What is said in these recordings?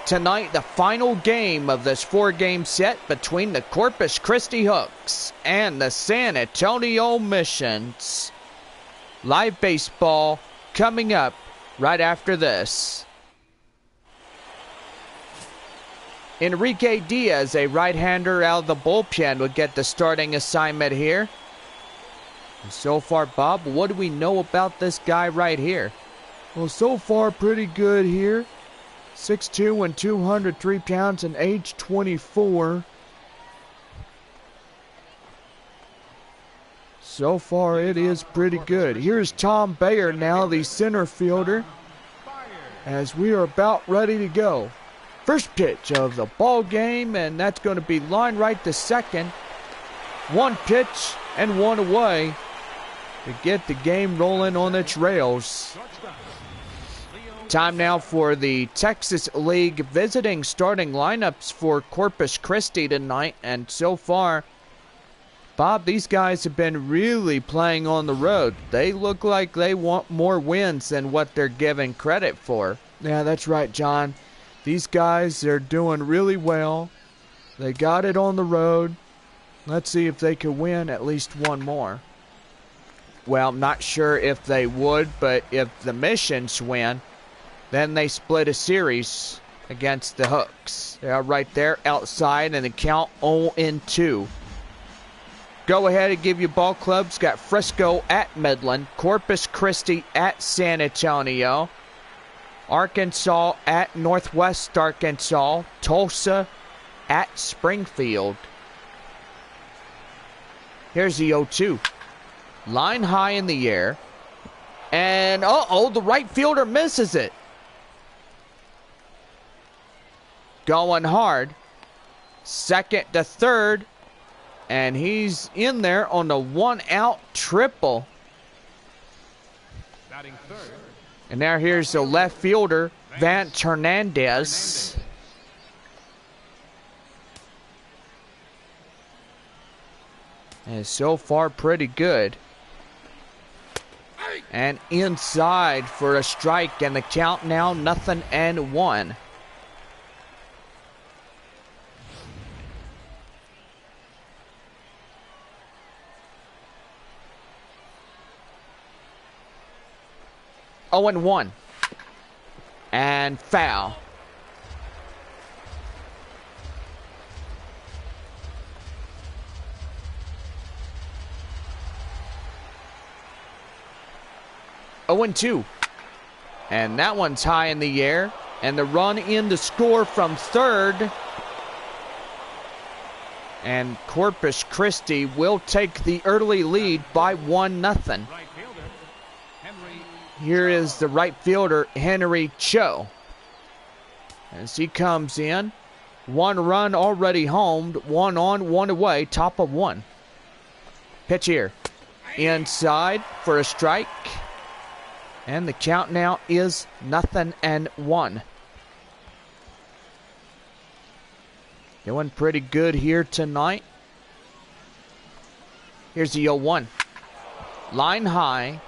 Tonight, the final game of this 4-game set between the Corpus Christi Hooks and the San Antonio Missions. Live baseball coming up right after this. Enrique Diaz, a right-hander out of the bullpen, would get the starting assignment here. And so far, Bob, what do we know about this guy right here? Well, so far, pretty good here. 6'2" and 203 pounds and age 24. So far, it is pretty good. Here's Tom Bayer now, the center fielder, as we are about ready to go. First pitch of the ball game, and that's going to be line right to second. One pitch and one away to get the game rolling on its rails. Time now for the Texas League visiting starting lineups for Corpus Christi tonight. And so far, Bob, these guys have been really playing on the road. They look like they want more wins than what they're given credit for. Yeah, that's right, John. These guys are doing really well. They got it on the road. Let's see if they can win at least one more. Well, I'm not sure if they would, but if the Missions win, then they split a series against the Hooks. They are right there outside, and the count 0-2. Go ahead and give you ball clubs. Got Frisco at Midland, Corpus Christi at San Antonio, Arkansas at Northwest Arkansas, Tulsa at Springfield. Here's the 0-2. Line high in the air. And, the right fielder misses it. Going hard. Second to third. And he's in there on the one-out triple. And now here's the left fielder, Vance Hernandez. And so far, pretty good. And inside for a strike, and the count now 0-1. Oh, and 1. And foul. Oh, and 2. And that one's high in the air. And the run in to score from third. And Corpus Christi will take the early lead by 1-0. Here is the right fielder, Henry Cho. As he comes in. 1 run already homed. 1 on, 1 away. Top of 1. Pitch here. Inside for a strike. And the count now is 0-1. Doing pretty good here tonight. Here's the 0-1. Line high.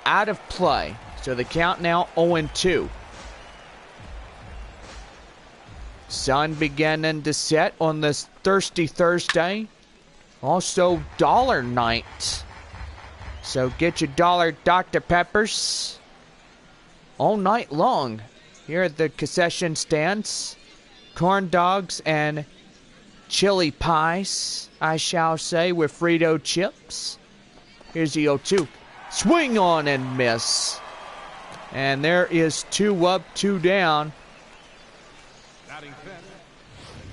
Out of play. So the count now 0-2. Sun beginning to set on this thirsty Thursday. Also dollar night. So get your dollar Dr. Peppers all night long here at the concession stands. Corn dogs and chili pies, I shall say, with Frito chips. Here's the 0-2. Swing on and miss. And there is 2 up, 2 down.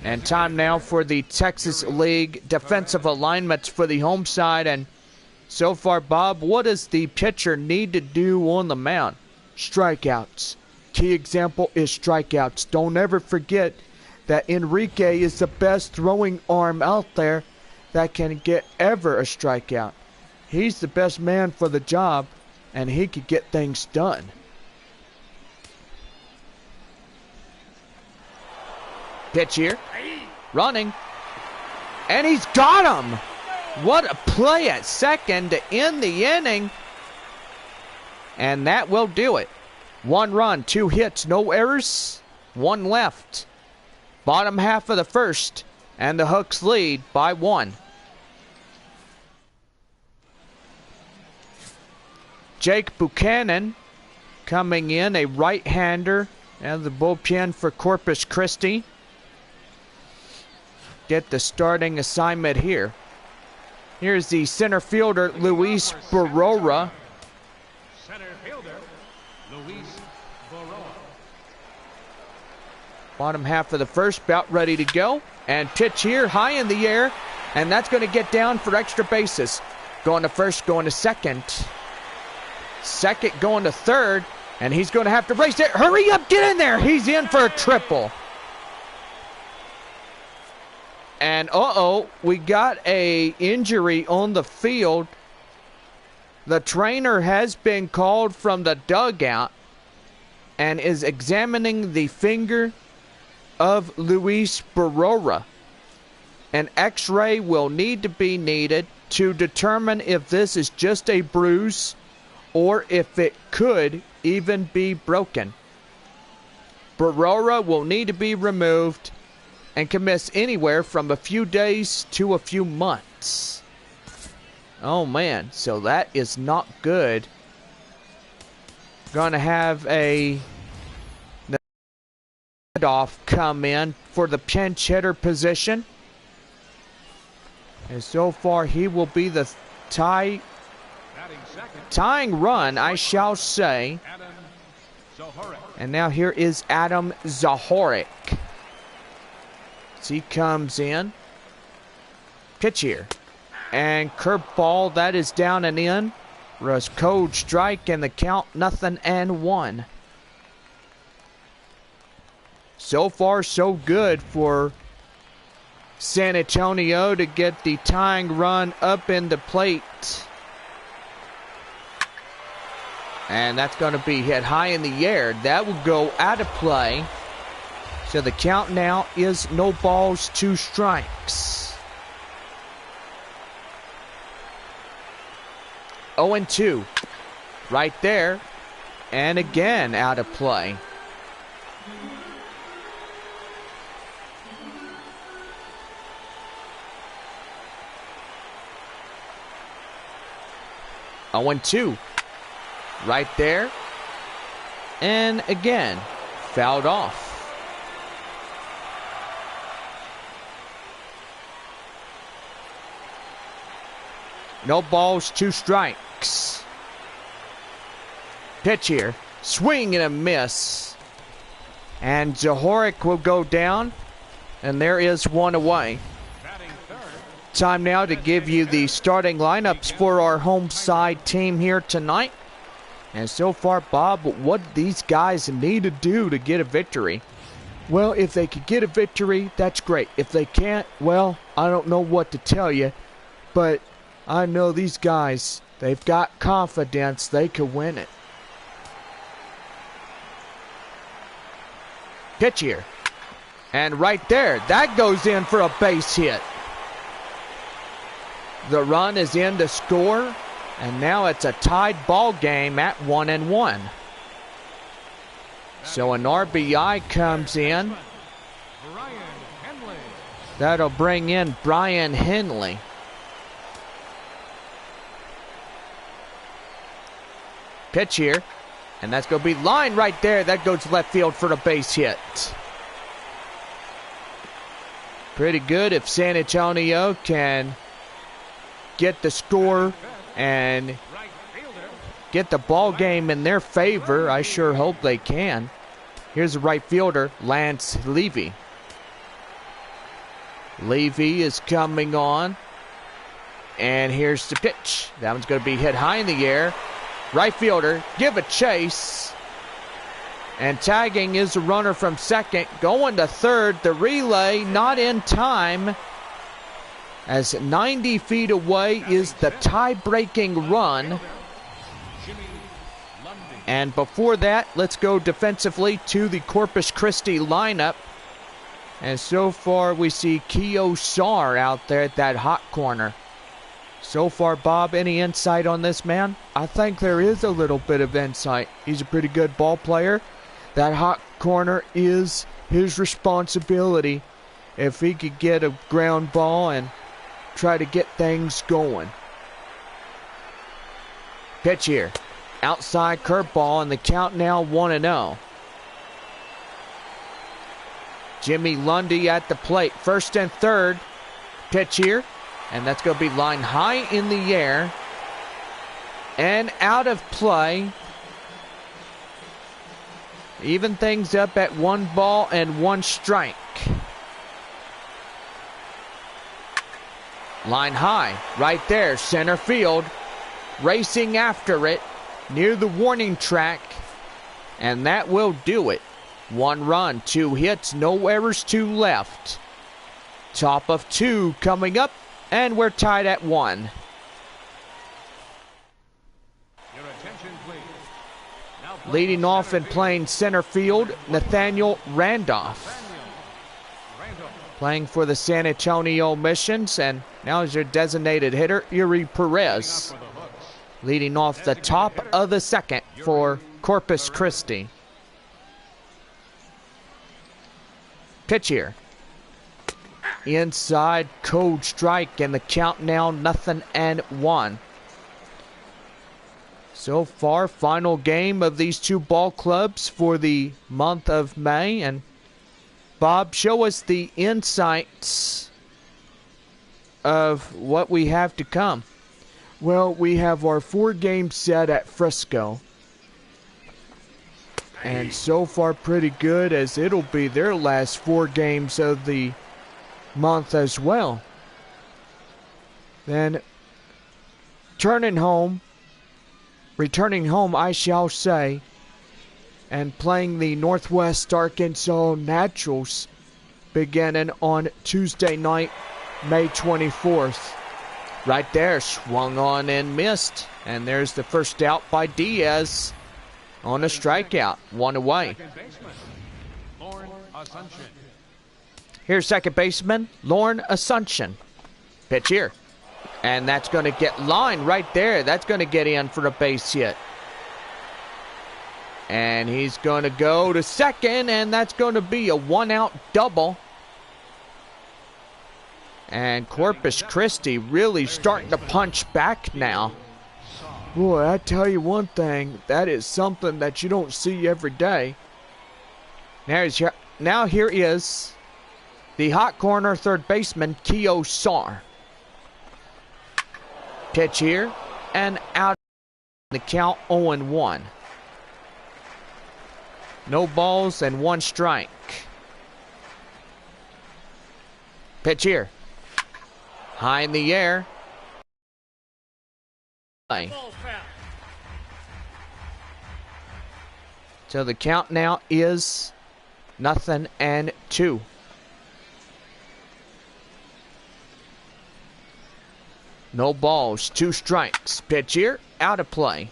And time now for the Texas League defensive alignments for the home side. And so far, Bob, what does the pitcher need to do on the mound? Strikeouts. Key example is strikeouts. Don't ever forget that Enrique is the best throwing arm out there that can get ever a strikeout. He's the best man for the job, and he could get things done. Pitch here. Running. And he's got him. What a play at second to end the inning. And that will do it. 1 run, 2 hits, no errors. 1 left. Bottom half of the first. And the Hooks lead by 1. Jake Buchanan coming in, a right-hander, and the bullpen for Corpus Christi. Get the starting assignment here. Here's the center fielder, Luis Barrera. Center fielder, Luis Barrera. Bottom half of the first, about ready to go. And pitch here, high in the air. And that's going to get down for extra bases. Going to first, going to second. Second going to third. And he's going to have to race it. Hurry up, get in there. He's in for a triple. And we got a injury on the field. The trainer has been called from the dugout and is examining the finger of Luis Barrera. An x-ray will need to be needed to determine if this is just a bruise or if it could even be broken. Barrera will need to be removed and can miss anywhere from a few days to a few months. Oh man, so that is not good. Gonna have a off come in for the pinch hitter position. And so far he will be the tying run, I shall say. And now here is Adam Zahorik. As he comes in. Pitch here. And curveball, that is down and in. Russ cold strike and the count 0-1. So far so good for San Antonio to get the tying run up in the plate. And that's going to be hit high in the air. That will go out of play. So the count now is 0 balls, 2 strikes. 0-2. Right there. And again out of play. Oh, 1-2. Right there. And again, fouled off. No balls, 2 strikes. Pitch here. Swing and a miss. And Zahorik will go down. And there is 1 away. Time now to give you the starting lineups for our home side team here tonight. And so far, Bob, what these guys need to do to get a victory? Well, if they could get a victory, that's great. If they can't, well, I don't know what to tell you. But I know these guys, they've got confidence they could win it. Pitch here. And right there, that goes in for a base hit. The run is in to score, and now it's a tied ball game at 1-1. So an RBI comes in. That'll bring in Brian Henley. Pitch here, and that's going to be line right there. That goes left field for the base hit. Pretty good if San Antonio can get the score and get the ball game in their favor. I sure hope they can. Here's the right fielder, Lance Levy. Levy is coming on. And here's the pitch. That one's going to be hit high in the air. Right fielder, give a chase. And tagging is the runner from second. Going to third. The relay not in time. As 90 feet away is the tie-breaking run. And before that, let's go defensively to the Corpus Christi lineup. And so far, we see Keo Sar out there at that hot corner. So far, Bob, any insight on this man? I think there is a little bit of insight. He's a pretty good ball player. That hot corner is his responsibility if he could get a ground ball and try to get things going. Pitch here. Outside curveball, and the count now 1-0. Jimmy Lundy at the plate. First and third. Pitch here. And that's going to be lined high in the air. And out of play. Even things up at 1 ball and 1 strike. Line high. Right there. Center field. Racing after it. Near the warning track. And that will do it. 1 run, 2 hits, no errors, 2 left. Top of 2 coming up, and we're tied at 1. Your attention, please. Now Leading off and playing center field, Nathaniel Randolph. Playing for the San Antonio Missions, and now is your designated hitter, Yuri Perez. Leading off the top of the second for Corpus Christi. Pitch here. Inside, cold strike, and the count now 0-1. So far, final game of these 2 ball clubs for the month of May. And Bob, show us the insights of what we have to come. Well, we have our 4-game set at Frisco. And so far pretty good, as it'll be their last 4 games of the month as well. Then returning home I shall say, and playing the Northwest Arkansas Naturals beginning on Tuesday night, May 24th. Right there, swung on and missed. And there's the first out by Diaz on a strikeout. 1 away. Here's second baseman, Lorne Asuncion. Pitch here. And that's going to get lined right there. That's going to get in for a base hit. And he's going to go to second, and that's going to be a 1-out double. And Corpus Christi really starting to punch back now. Boy, I tell you one thing, that is something that you don't see every day. Now here is the hot corner third baseman, Keo Sar. Pitch here, and out. The count 0-1. No balls and 1 strike. Pitch here. High in the air. So the count now is 0-2. No balls, 2 strikes. Pitch here, out of play.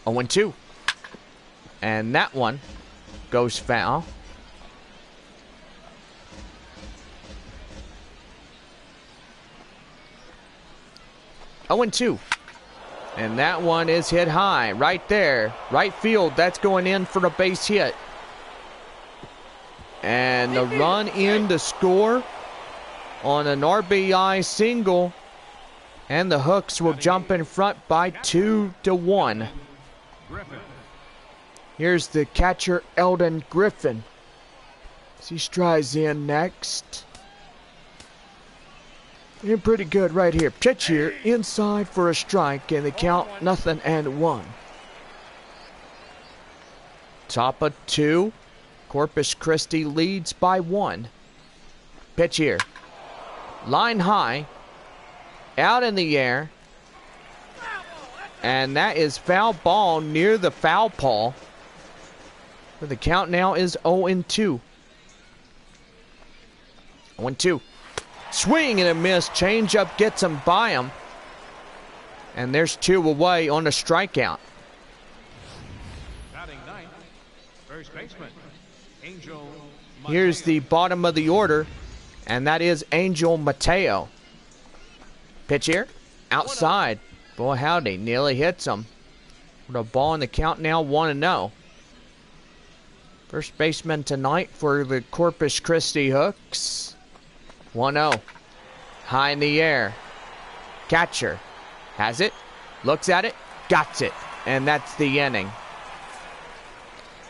0-2. And that one goes foul. Oh, 0-2. And that one is hit high right there. Right field, that's going in for a base hit. And the run in to score on an RBI single. And the Hooks will jump in front by 2-1. Here's the catcher, Eldon Griffin. He strides in next. And pretty good right here. Pitch here, inside for a strike, and the count 0-1. Top of 2. Corpus Christi leads by 1. Pitch here. Line high. Out in the air. And that is foul ball near the foul pole. But the count now is 0-2. 0-2. Swing and a miss. Changeup gets him by him. And there's 2 away on a strikeout. Batting ninth, first baseman, Angel. Here's the bottom of the order. and that is Angel Mateo. Pitch here, outside. Boy, howdy, nearly hits him. With a ball in the count now, 1-0. First baseman tonight for the Corpus Christi Hooks. 1-0. High in the air. Catcher has it, looks at it, got it, and that's the inning.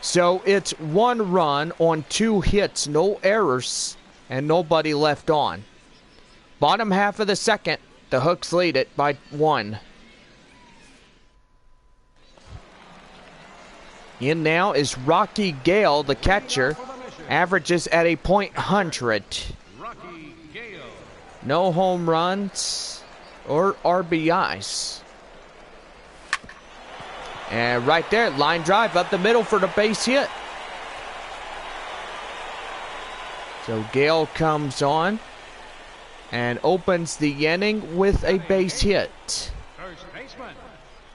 So it's 1 run on 2 hits, no errors, and nobody left on. Bottom half of the second, the Hooks lead it by 1. In now is Rocky Gale, the catcher, averages at a .100. No home runs or RBIs. And right there, line drive up the middle for the base hit. So Gale comes on and opens the inning with a base hit. First baseman,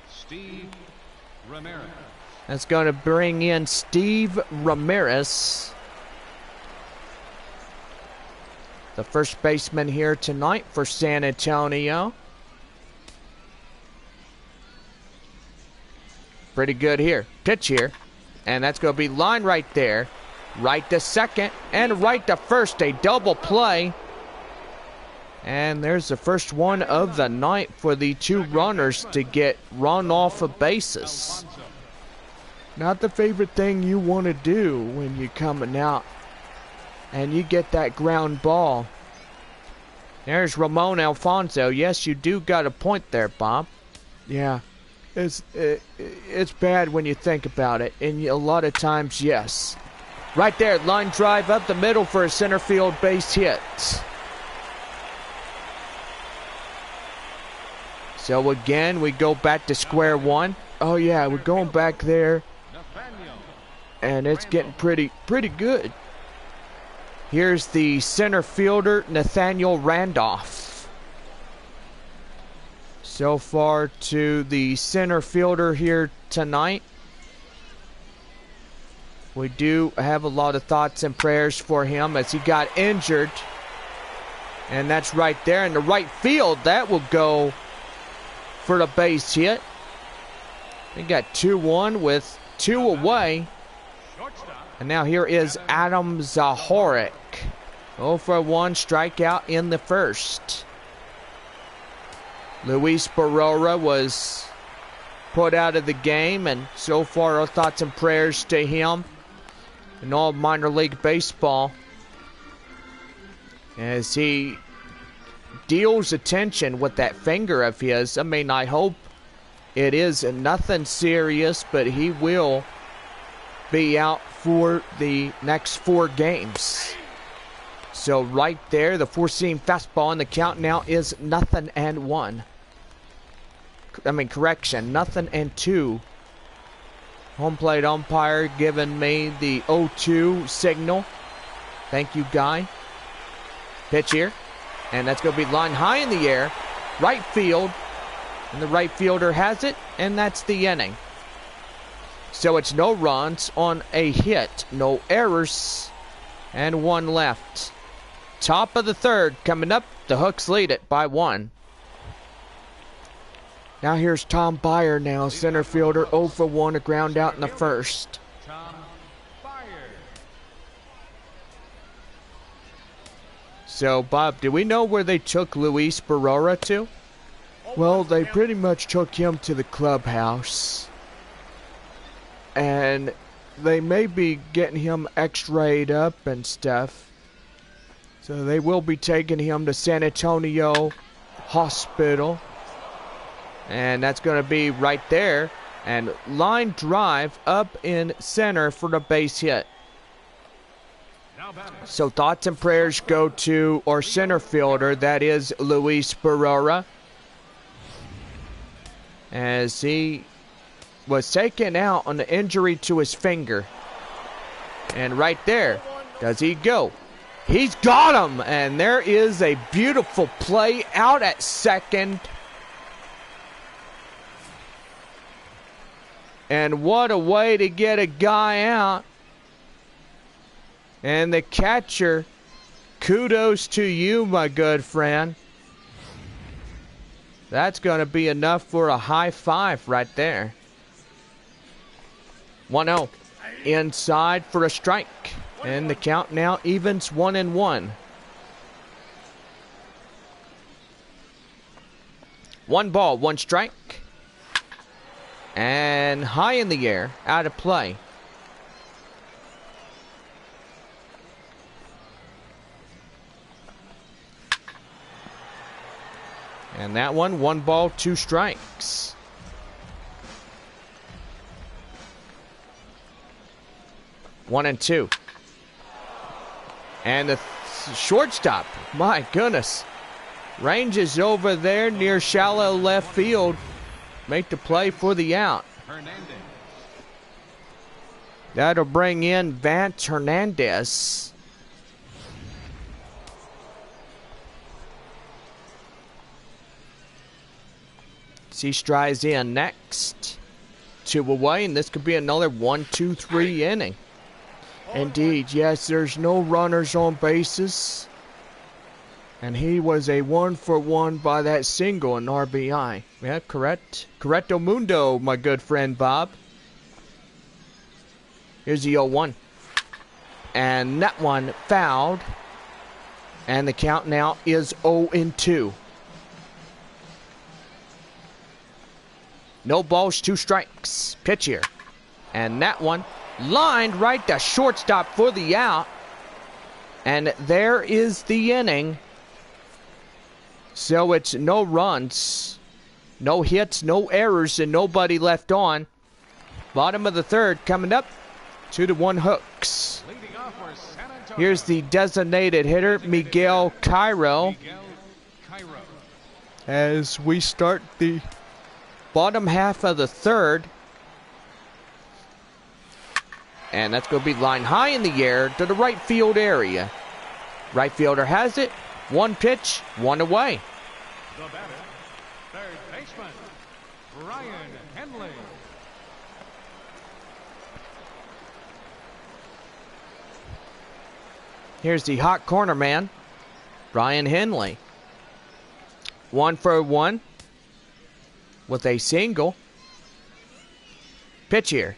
Steve Ramirez. That's going to bring in Steve Ramirez, the first baseman here tonight for San Antonio. Pretty good here. Pitch here. And that's going to be line right there. Right to second and right to first. A double play. And there's the first one of the night for the 2 runners to get run off of bases. Not the favorite thing you want to do when you're coming out and you get that ground ball. There's Ramon Alfonso. Yes, you do got a point there, Bob. Yeah, it's bad when you think about it, and a lot of times, yes. Right there, line drive up the middle for a center field base hit. So again, we go back to square one. Oh yeah, we're going back there. And it's getting pretty good. Here's the center fielder, Nathaniel Randolph. So far to the center fielder here tonight. We do have a lot of thoughts and prayers for him as he got injured. And that's right there in the right field. That will go for the base hit. We got 2-1 with 2 away. And now here is Adam Zahorik. 0 for 1 strikeout in the first. Luis Barrera was put out of the game, and so far our thoughts and prayers to him in all minor league baseball as he deals attention with that finger of his. I mean, I hope it is nothing serious, but he will be out for the next 4 games. So right there, the 4-seam fastball, and the count now is 0-1. I mean, correction, 0-2. Home plate umpire giving me the 0-2 signal. Thank you, Guy. Pitch here, and that's going to be line high in the air, right field, and the right fielder has it, and that's the inning. So it's no runs on a hit, no errors, and 1 left. Top of the third coming up. The Hooks lead it by 1. Now here's Tom Byer now, center fielder, 0 for 1, a ground out in the first. So, Bob, do we know where they took Luis Barrera to? Well, they pretty much took him to the clubhouse. And they may be getting him x-rayed up and stuff. So they will be taking him to San Antonio Hospital. And that's going to be right there. And line drive up in center for the base hit. So thoughts and prayers go to our center fielder. That is Luis Barrera. As he was taken out on the injury to his finger. And right there, does he go? He's got him, and there is a beautiful play out at second. And what a way to get a guy out. And the catcher Kudos to you, my good friend. That's going to be enough for a high five right there. 1-0. Inside for a strike. And the count now evens 1-1. 1 ball, 1 strike. And high in the air, out of play. And that one, 1 ball, 2 strikes. One and 2. And the shortstop, my goodness, ranges over there near shallow left field. Make the play for the out. That'll bring in Vance Hernandez. He strides in next. 2 away, and this could be another 1-2-3 inning. Indeed, yes, there's no runners on bases. And he was a 1-for-1 by that single in RBI. Yeah, correct. Correcto mundo, my good friend Bob. Here's the 0-1. And that one fouled. And the count now is 0-2. No balls, 2 strikes. Pitch here. And that one lined right to shortstop for the out. And there is the inning. So it's no runs, no hits, no errors, and nobody left on. Bottom of the 3rd coming up. 2-1 hooks. Here's the designated hitter, Miguel Cairo. As we start the bottom half of the 3rd. And that's going to be lined high in the air to the right field area. Right fielder has it. 1 pitch, 1 away. The batter, third baseman, Brian Henley. Here's the hot corner man, Brian Henley. 1-for-1 with a single. Pitch here.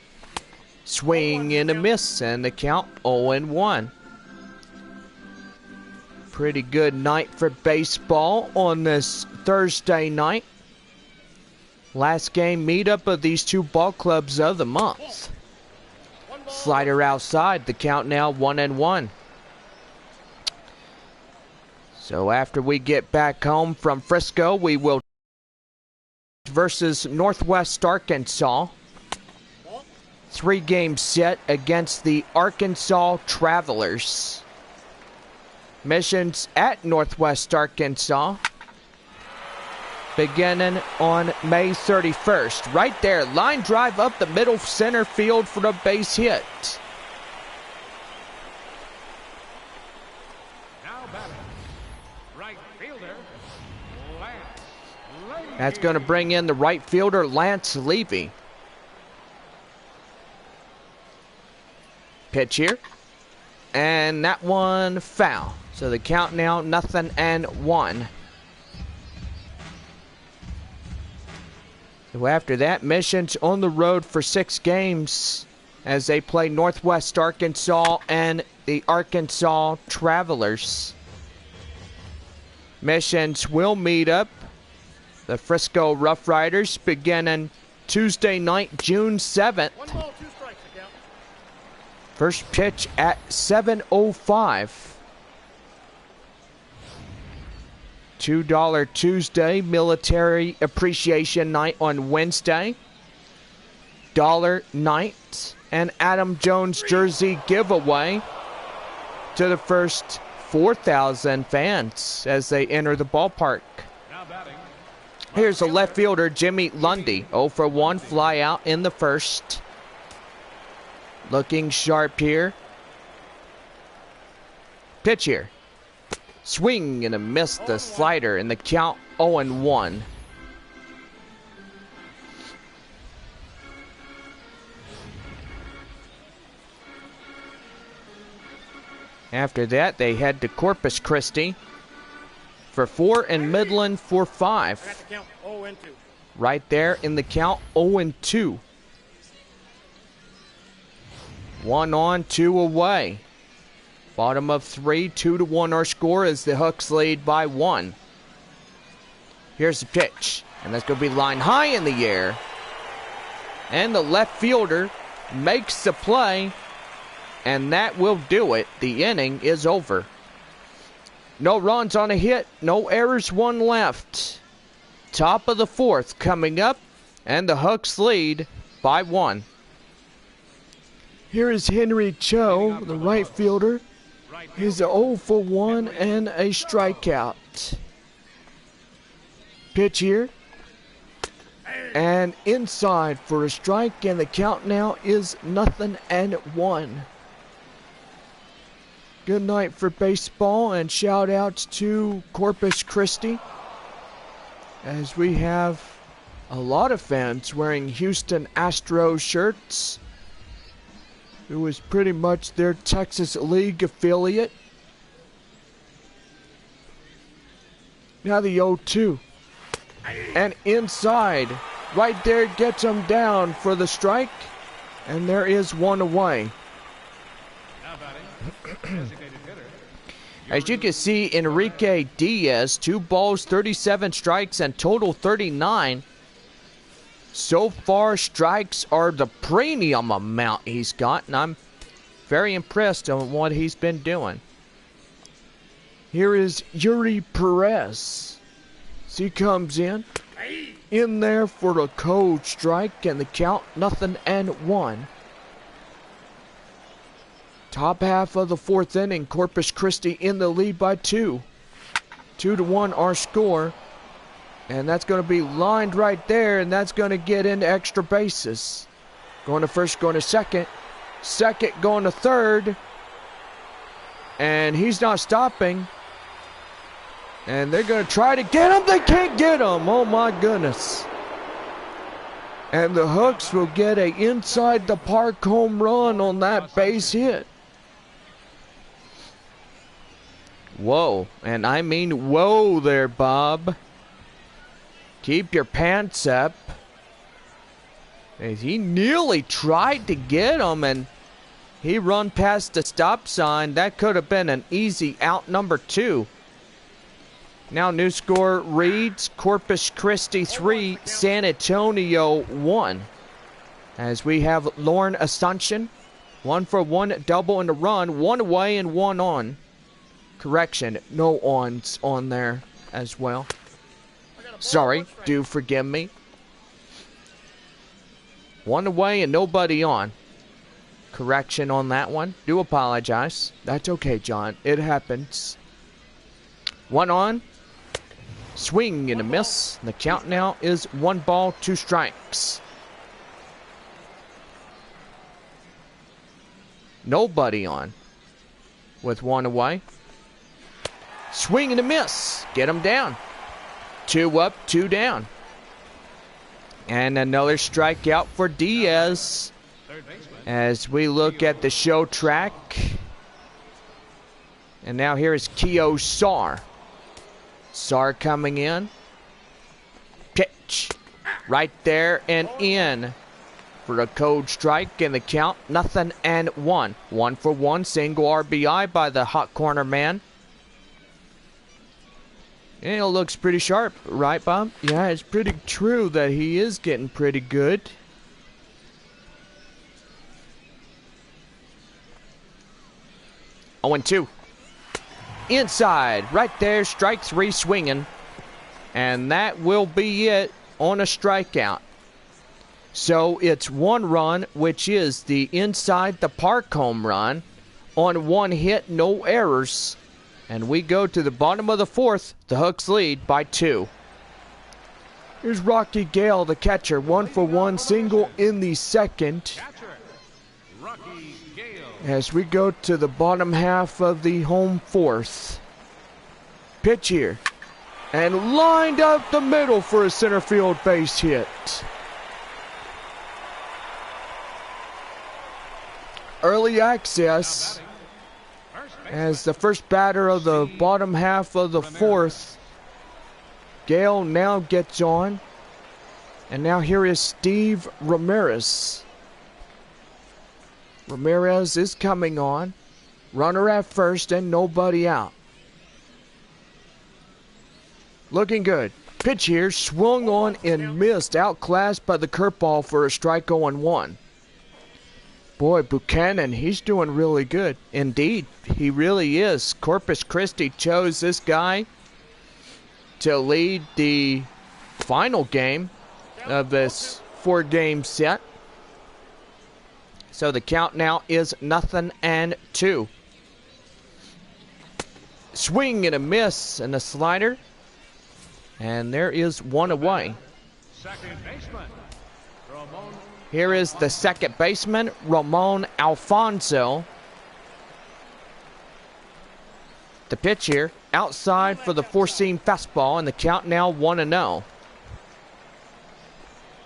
Swing and a miss, and the count 0-1. Pretty good night for baseball on this Thursday night. Last game meetup of these 2 ball clubs of the month. Slider outside, the count now 1-1. So after we get back home from Frisco, we will versus Northwest Arkansas. 3-game set against the Arkansas Travelers. Missions at Northwest Arkansas beginning on May 31st. Right there, line drive up the middle center field for a base hit. Now batting, right fielder, Lance Levy. That's going to bring in the right fielder, Lance Levy. Pitch here. And that one foul. So the count now 0-1. So after that, Missions on the road for 6 games as they play Northwest Arkansas and the Arkansas Travelers. Missions will meet up the Frisco Rough Riders beginning Tuesday night, June 7th. 1 ball, 2 strikes, the count. First pitch at 7:05. $2 Tuesday, Military Appreciation Night on Wednesday. Dollar Night and Adam Jones jersey giveaway to the first 4,000 fans as they enter the ballpark. Now batting, Here's a left fielder, Jimmy Lundy. 0-for-1, fly out in the first. Looking sharp here. Pitch here. Swing and a miss, the slider, and the count 0-1. After that, they head to Corpus Christi for 4 and Midland for 5. Right there in the count, 0-2. 1 on, 2 away. Bottom of 3, 2-1 our score as the Hooks lead by 1. Here's the pitch, and that's going to be line high in the air. And the left fielder makes the play, and that will do it. The inning is over. No runs on a hit, no errors, 1 left. Top of the 4th coming up, and the Hooks lead by 1. Here is Henry Cho, the right fielder. He's a 0 for 1 and a strikeout. Pitch here. And inside for a strike, and the count now is 0-1. Good night for baseball, and shout outs to Corpus Christi, as we have a lot of fans wearing Houston Astros shirts. It was pretty much their Texas League affiliate. Now the 0-2. And inside, right there, gets him down for the strike. And there is 1 away. As you can see, Enrique Diaz, 2 balls, 37 strikes, and total 39. So far, strikes are the premium amount he's got, and I'm very impressed on what he's been doing. Here is Yuri Perez. He comes in there for a cold strike, and the count 0-1. Top half of the 4th inning, Corpus Christi in the lead by 2. 2-1 our score. And that's going to be lined right there, and that's going to get into extra bases. Going to first, going to second. Second, going to third. And he's not stopping. And they're going to try to get him. They can't get him. Oh, my goodness. And the Hooks will get a inside the park home run on that base hit. Whoa. And I mean whoa there, Bob. Keep your pants up. He nearly tried to get him, and he run past the stop sign. That could have been an easy out, number 2. Now new score reads Corpus Christi 3, San Antonio 1. As we have Lauren Asuncion, 1 for 1 double and a run, 1 away and 1 on. Correction, no ons on there as well. Sorry, do forgive me. 1 away and nobody on. Correction on that one. Do apologize. That's okay, John. It happens. 1 on. Swing and a miss. The count now is 1 ball, 2 strikes. Nobody on. With 1 away. Swing and a miss. Get him down. 2 up, 2 down. And another strikeout for Diaz. As we look at the show track. And now here is Keo Sar. Sar coming in. Pitch. Right there and in. For a cold strike, and the count 0-1. 1 for 1 single RBI by the hot corner man. And it looks pretty sharp, right, Bob? Yeah, it's pretty true that he is getting pretty good. Oh, 2. Inside, right there, strike 3 swinging. And that will be it on a strikeout. So it's 1 run, which is the inside the park home run. On 1 hit, no errors. And we go to the bottom of the 4th. The Hooks lead by 2. Here's Rocky Gale, the catcher. 1 for 1 single in the 2nd. As we go to the bottom half of the home 4th. Pitch here. And lined up the middle for a center field base hit. Early access. As the first batter of the bottom half of the fourth, Gale now gets on. And now here is Steve Ramirez. Ramirez is coming on. Runner at first and nobody out. Looking good. Pitch here, swung on and missed. Outclassed by the curveball for a strike 0-1. Boy, Buchanan, he's doing really good. Indeed, he really is. Corpus Christi chose this guy to lead the final game of this 4-game set. So the count now is 0-2. Swing and a miss and a slider. And there is one away. Second baseman, Ramon. Here is the second baseman, Ramon Alfonso. The pitch here, outside for the four-seam fastball, and the count now 1-0.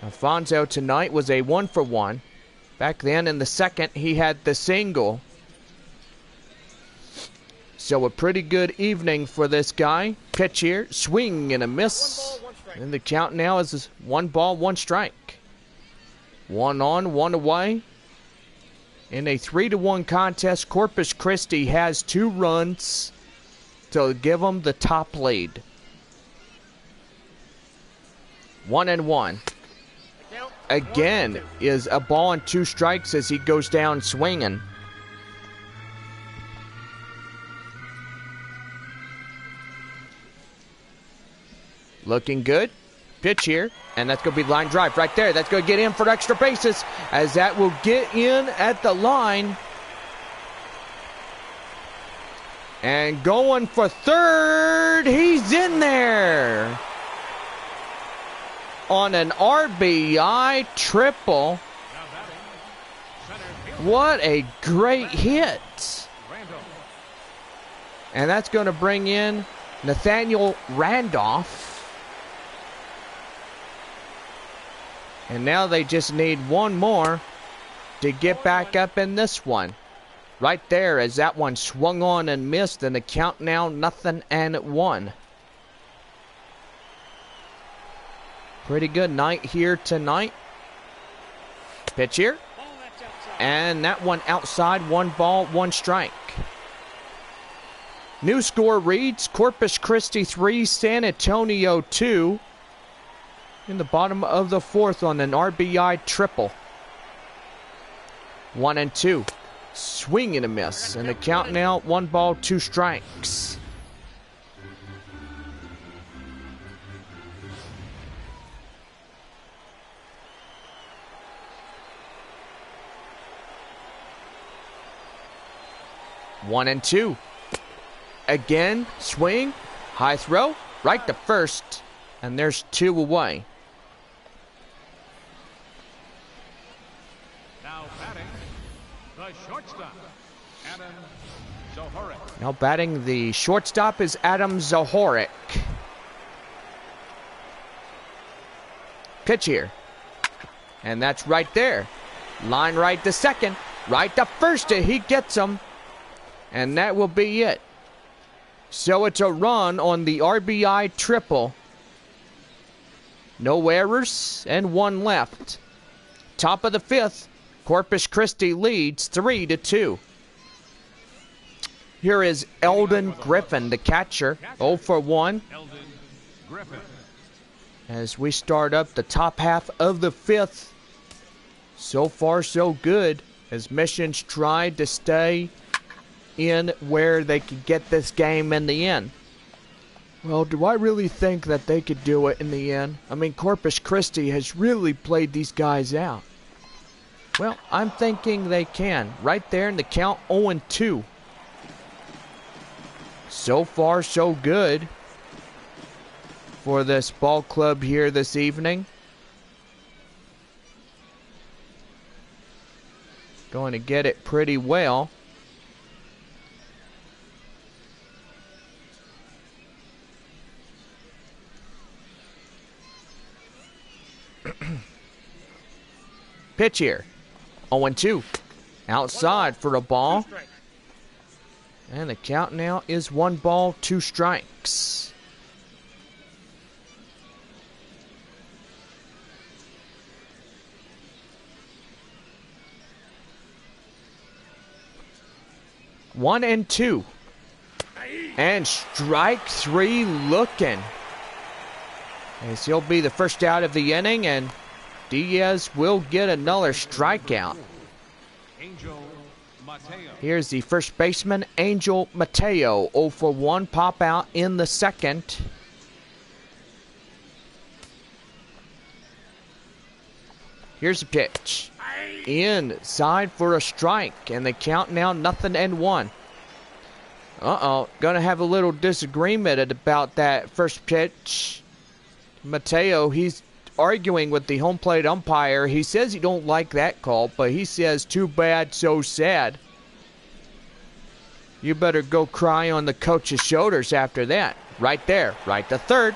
Alfonso tonight was a 1-for-1. Back then in the second, he had the single. So a pretty good evening for this guy. Pitch here, swing and a miss. And the count now is 1 ball, 1 strike. 1 on, 1 away. In a 3-1 contest, Corpus Christi has 2 runs to give them the top lead. 1-1. Again is a ball and 2 strikes as he goes down swinging. Looking good. Pitch here. And that's going to be line drive right there. That's going to get in for extra bases as that will get in at the line. And going for third. He's in there. On an RBI triple. What a great hit. And that's going to bring in Nathaniel Randolph. And now they just need one more to get back up in this one. Right there as that one swung on and missed, and the count now 0-1. Pretty good night here tonight. Pitch here. And that one outside, 1 ball, 1 strike. New score reads Corpus Christi 3, San Antonio 2. In the bottom of the fourth on an RBI triple. 1-2. Swing and a miss. And the count now 1 ball, 2 strikes. One and 2. Again, swing, high throw, right to first. And there's 2 away. Now batting the shortstop is Adam Zohoric. Pitch here. And that's right there. Line right to second. Right to first. He gets him. And that will be it. So it's a run on the RBI triple. No errors and 1 left. Top of the 5th. Corpus Christi leads 3-2. Here is Eldon Griffin, the catcher, 0-for-1. As we start up the top half of the 5th. So far, so good. As Missions tried to stay in where they could get this game in the end. Well, do I really think that they could do it in the end? I mean, Corpus Christi has really played these guys out. Well, I'm thinking they can. Right there in the count, 0-2. So far, so good for this ball club here this evening. Going to get it pretty well. Pitch here. 0-2. Outside for a ball. And the count now is 1 ball, 2 strikes. One and 2. And strike 3 looking. As he'll be the first out of the inning, and Diaz will get another strikeout. Here's the first baseman, Angel Mateo. 0 for 1, pop out in the second. Here's the pitch. Inside for a strike, and the count now 0-1. Gonna have a little disagreement about that first pitch. Mateo, he's arguing with the home plate umpire. He says he don't like that call, but he says, too bad, so sad. You better go cry on the coach's shoulders after that. Right there, right to third.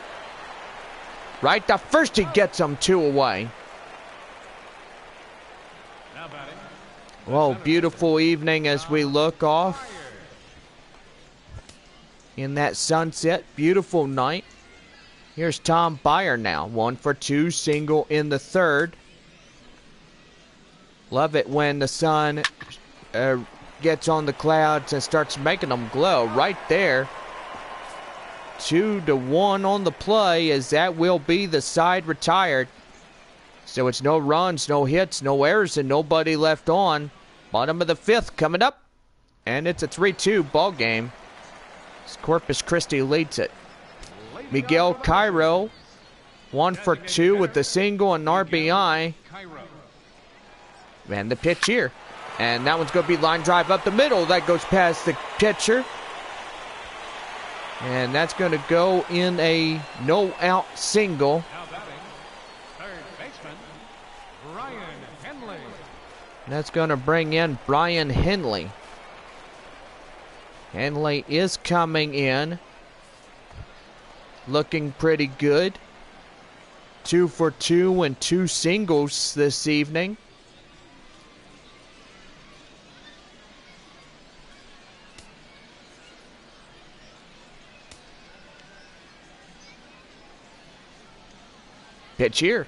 Right to first, he gets them 2 away. Well, beautiful evening as we look off in that sunset. Beautiful night. Here's Tom Beyer now. 1 for 2, single in the third. Love it when the sun gets on the clouds and starts making them glow. Right there. 2-1 on the play, as that will be the side retired. So it's no runs, no hits, no errors, and nobody left on. Bottom of the 5th coming up. And it's a 3-2 ball game. Corpus Christi leads it. Miguel Cairo, 1 for 2 with the single and RBI. And the pitch here. And that one's going to be line drive up the middle. That goes past the pitcher. And that's going to go in a no-out single. That's going to bring in Brian Henley. Henley is coming in. Looking pretty good. 2 for 2 and 2 singles this evening. Pitch here.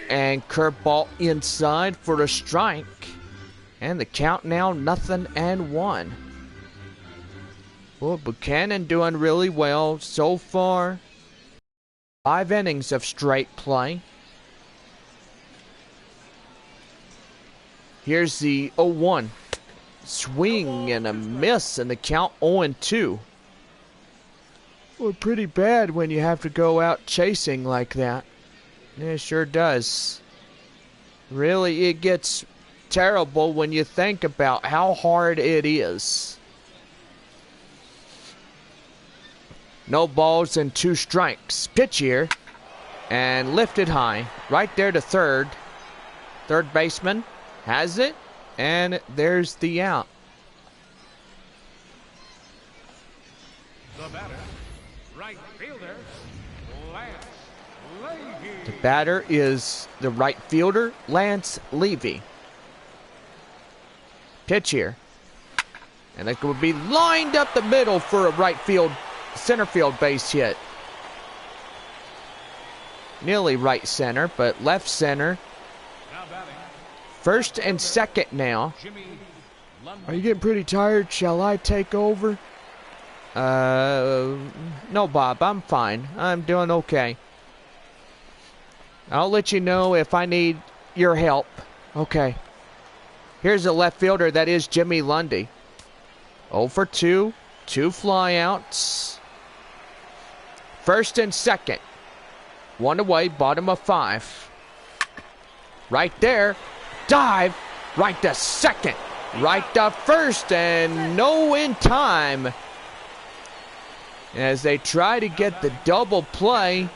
And curveball inside for a strike. And the count now 0-1. Well, Buchanan doing really well so far. 5 innings of straight play. Here's the 0-1. Swing and a miss, and the count 0-2. Well, pretty bad when you have to go out chasing like that. It sure does. Really, it gets terrible when you think about how hard it is. No balls and 2 strikes. Pitch here. And lifted high. Right there to third. Third baseman has it. And there's the out. The batter, right fielder, Lance Levy. The batter is the right fielder, Lance Levy. Pitch here. And that would be lined up the middle for a right field, center field base hit. Nearly right center, but left center. First and second now. Are you getting pretty tired? Shall I take over? No, Bob, I'm fine. I'm doing okay. I'll let you know if I need your help. Okay. Here's a left fielder. That is Jimmy Lundy. 0 for 2. 2 flyouts. First and second. 1 away, bottom of 5. Right there. Dive. Right to second. Right to first. And no in time. As they try to get the double play.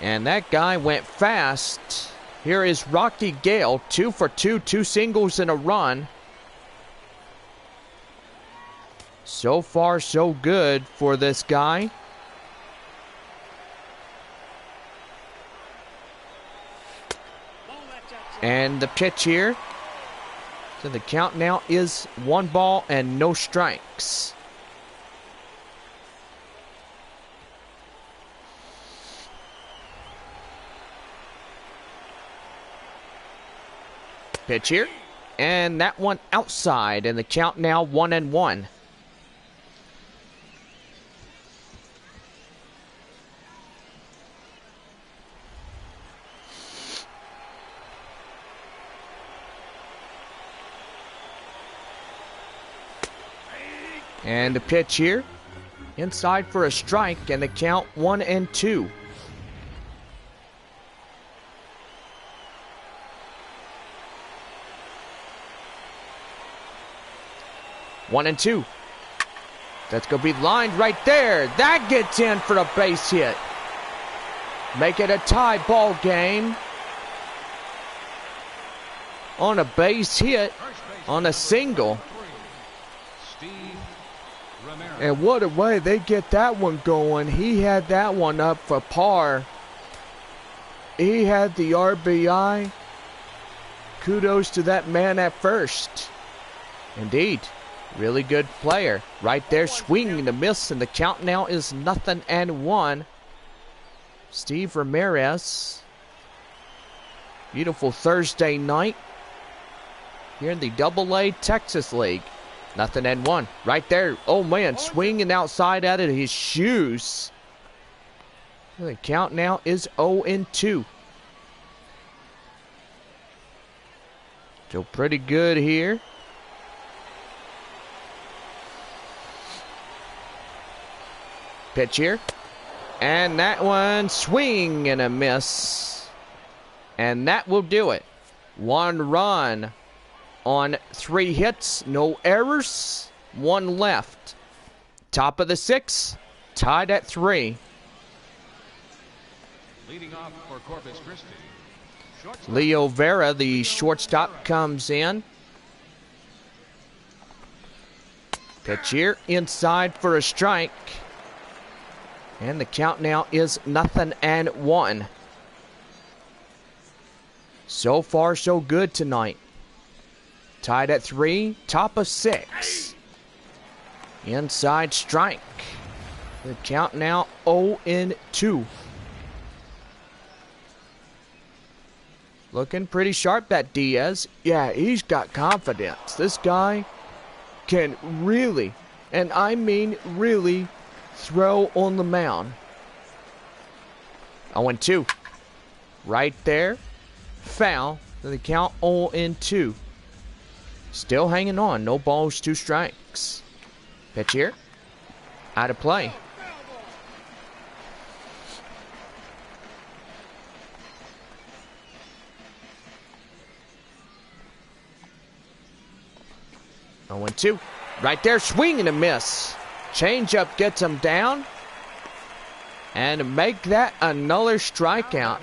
And that guy went fast. Here is Rocky Gale. 2 for 2. 2 singles and a run. So far, so good for this guy. And the pitch here. So the count now is 1 ball and no strikes. Pitch here. And that one outside, and the count now 1-1. And the pitch here. Inside for a strike, and the count 1-2. One and two. That's going to be lined right there. That gets in for a base hit. Make it a tie ball game. On a base hit. On a single. And what a way they get that one going. He had that one up for par. He had the RBI. Kudos to that man at first. Indeed. Really good player. Right there, swinging the miss, and the count now is 0-1. Steve Ramirez. Beautiful Thursday night here in the AA Texas League. 0-1. Right there. Oh, man, swinging outside out of his shoes. The count now is 0-2. So pretty good here. Pitch here. And that one, swing and a miss. And that will do it. 1 run on 3 hits. No errors. 1 left. Top of the 6th. Tied at 3. Leading off for Corpus Christi. Leo Vera, the shortstop, comes in. Pitch here. Inside for a strike. And the count now is 0-1. So far, so good tonight. Tied at 3, top of 6. Inside strike. The count now 0-2. Looking pretty sharp, that Diaz. Yeah, he's got confidence. This guy can really, and I mean really, throw on the mound. 0-2. Right there. Foul. The count 0-2. Still hanging on. No balls, 2 strikes. Pitch here. Out of play. Oh, 1-2. Right there. Swing and a miss. Changeup gets him down. And make that another strikeout.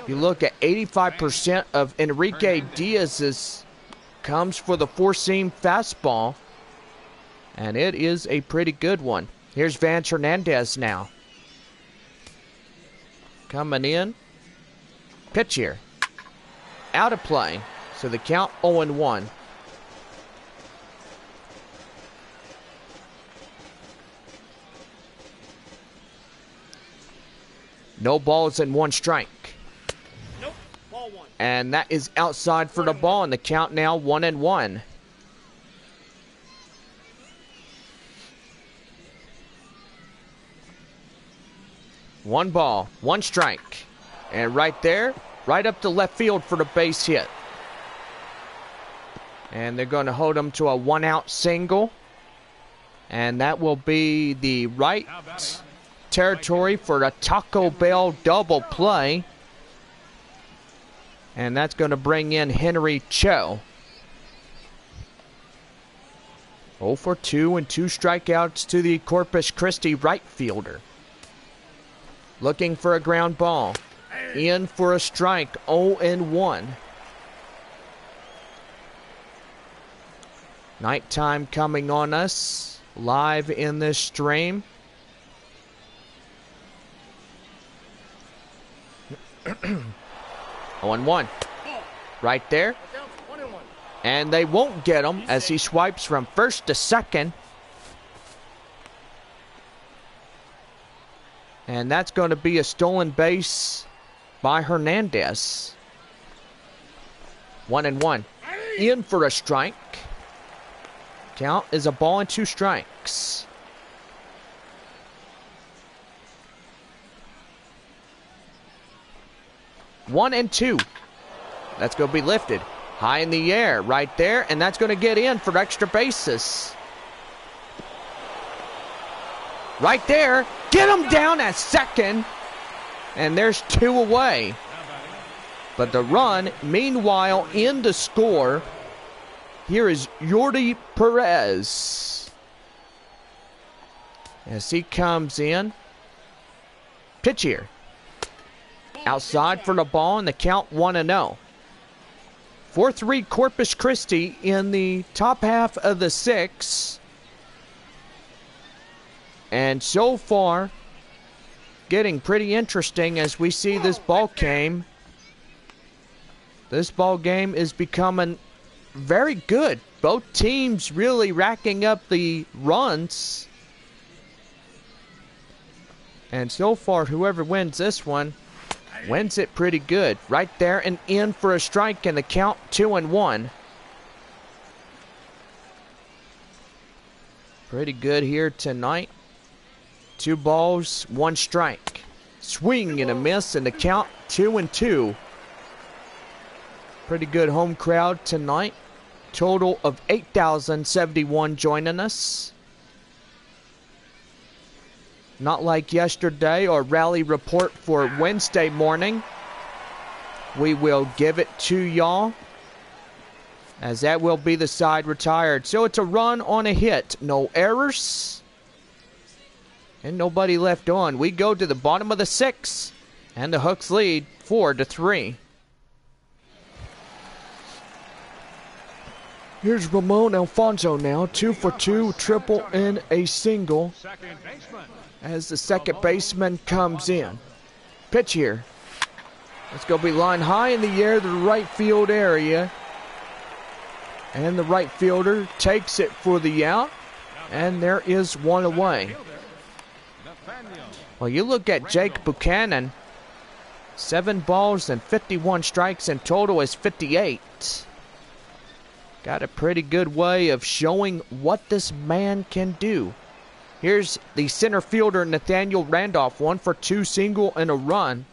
You look at 85% of Enrique Diaz's comes for the 4-seam fastball. And it is a pretty good one. Here's Vance Hernandez now. Coming in. Pitch here. Out of play. So the count 0-1. No balls and 1 strike. Nope, ball 1. And that is outside for the ball, and the count now 1-1. One ball, 1 strike. And right there, right up to left field for the base hit. And they're going to hold him to a 1-out single. And that will be the right territory for a Taco Bell double play. And that's going to bring in Henry Cho. 0 for 2 and 2 strikeouts to the Corpus Christi right fielder. Looking for a ground ball. In for a strike. 0-1. Nighttime coming on us live in this stream. 0-1. Right there. And they won't get him as he swipes from first to second. And that's going to be a stolen base by Hernandez. 1-1. In for a strike. Count is a ball and 2 strikes. One and 2. That's going to be lifted high in the air right there, and that's going to get in for extra bases. Right there, get him down at second, and there's 2 away. But the run, meanwhile, in to score. Here is Yordi Perez as he comes in. Pitch here. Outside for the ball, and the count 1-0. 4-3 Corpus Christi in the top half of the 6th. And so far, getting pretty interesting as we see this ball game. This ball game is becoming very good. Both teams really racking up the runs. And so far, whoever wins this one wins it pretty good. Right there and in for a strike, and the count 2-1. Pretty good here tonight. 2 balls, 1 strike. Swing and a miss, and the count 2-2. Pretty good home crowd tonight. Total of 8,071 joining us. Not like yesterday or rally report for Wednesday morning. We will give it to y'all, as that will be the side retired. So it's a run on a hit. No errors. And nobody left on. We go to the bottom of the 6th. And the Hooks lead 4-3. Here's Ramon Alfonso now. 2 for 2, triple and a single. As the second baseman comes in. Pitch here. It's going to be lined high in the air to the right field area. And the right fielder takes it for the out. And there is 1 away. Well, you look at Jake Buchanan. 7 balls and 51 strikes, in total is 58. Got a pretty good way of showing what this man can do. Here's the center fielder, Nathaniel Randolph. 1 for 2, single and a run.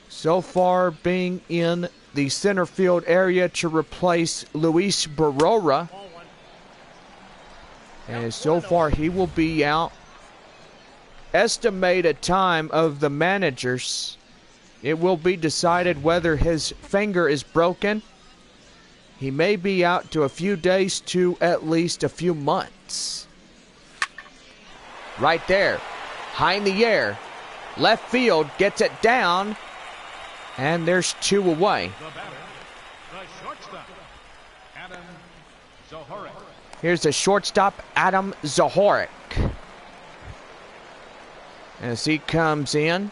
So far being in the center field area to replace Luis Barrera. And so far he will be out. Estimated time of the managers. It will be decided whether his finger is broken. He may be out to a few days to at least a few months. Right there. High in the air. Left field gets it down. And there's 2 away. Here's the shortstop, Adam Zahorik. As he comes in.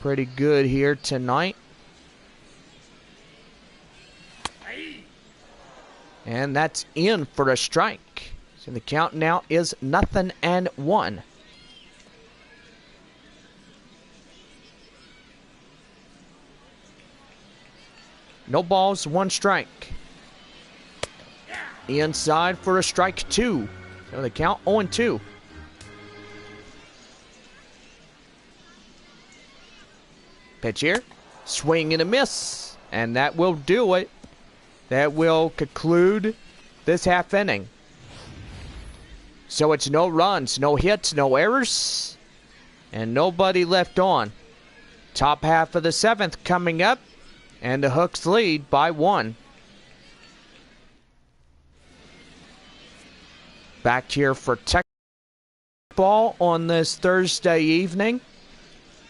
Pretty good here tonight. And that's in for a strike. So the count now is 0-1. No balls, 1 strike. Inside for a strike 2. So the count 0-2. Pitch here. Swing and a miss. And that will do it. That will conclude this half inning. So it's no runs, no hits, no errors, and nobody left on. Top half of the 7th coming up, and the Hooks lead by 1. Back here for Tech ball on this Thursday evening.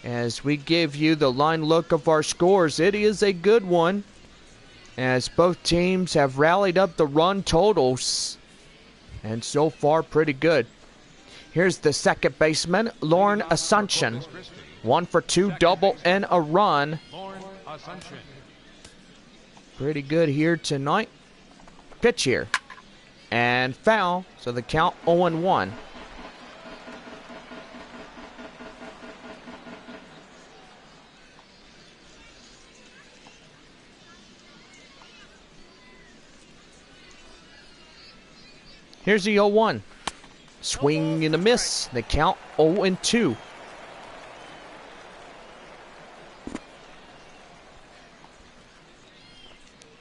As we give you the line look of our scores, it is a good one, as both teams have rallied up the run totals, and so far pretty good. Here Here's the second baseman, Lauren Assumption. 1 for 2, double and a run. Lauren Assumption. Pretty good here tonight. Pitch here. And foul, so the count 0-1. Here's the 0-1. Swing and a miss. The count 0-2.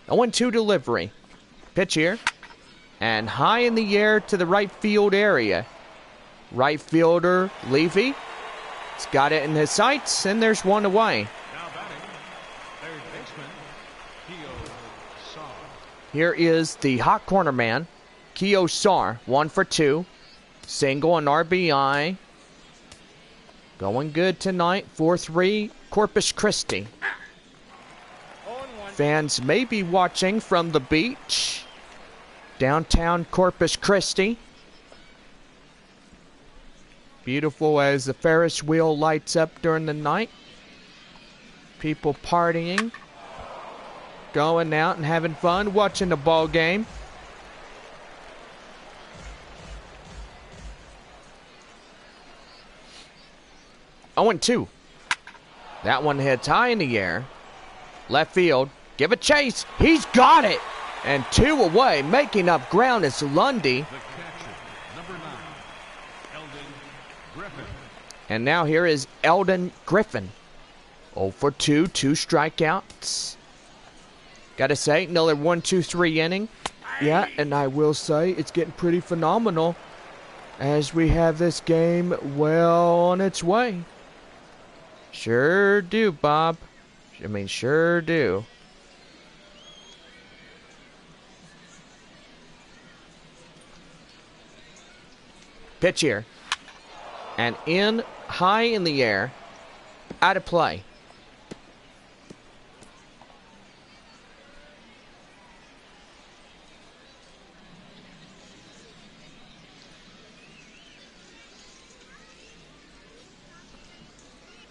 A 1-2 delivery. Pitch here. And high in the air to the right field area. Right fielder, Levy. He's got it in his sights, and there's one away. Now batting, third baseman, Keo Saw. Here is the hot corner man, Keo Sar. 1 for 2. Single and RBI. Going good tonight. 4-3, Corpus Christi. Fans may be watching from the beach. Downtown Corpus Christi. Beautiful as the Ferris wheel lights up during the night. People partying. Going out and having fun watching the ball game. Oh, and 2. That one hits high in the air. Left field. Give a chase. He's got it. And 2 away. Making up ground is Lundy. The catcher, number 9, Eldon Griffin. And now here is Eldon Griffin. 0 for 2. 2 strikeouts. Gotta say, another 1-2-3 inning. Yeah, and I will say it's getting pretty phenomenal as we have this game well on its way. Sure do, Bob. I mean, sure do. Pitch here. And in, high in the air. Out of play.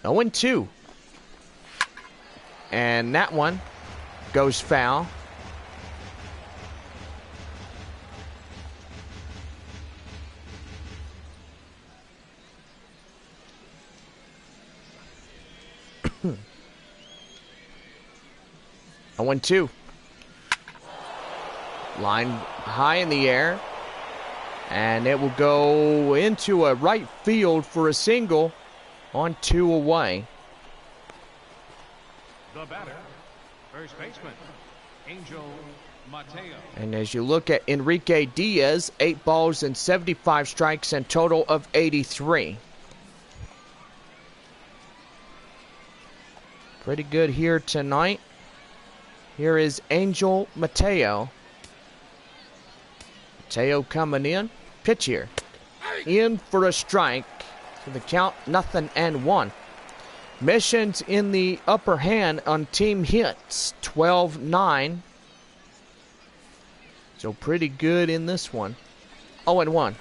Oh, and 2. And that one goes foul. A 1-2. Line high in the air. And it will go into a right field for a single on 2 away. The batter, first baseman, Angel Mateo. And as you look at Enrique Diaz, 8 balls and 75 strikes and total of 83. Pretty good here tonight. Here is Angel Mateo. Mateo coming in. Pitch here. In for a strike. So the count 0-1. Mission's in the upper hand on team hits. 12-9. So pretty good in this one. 0-1.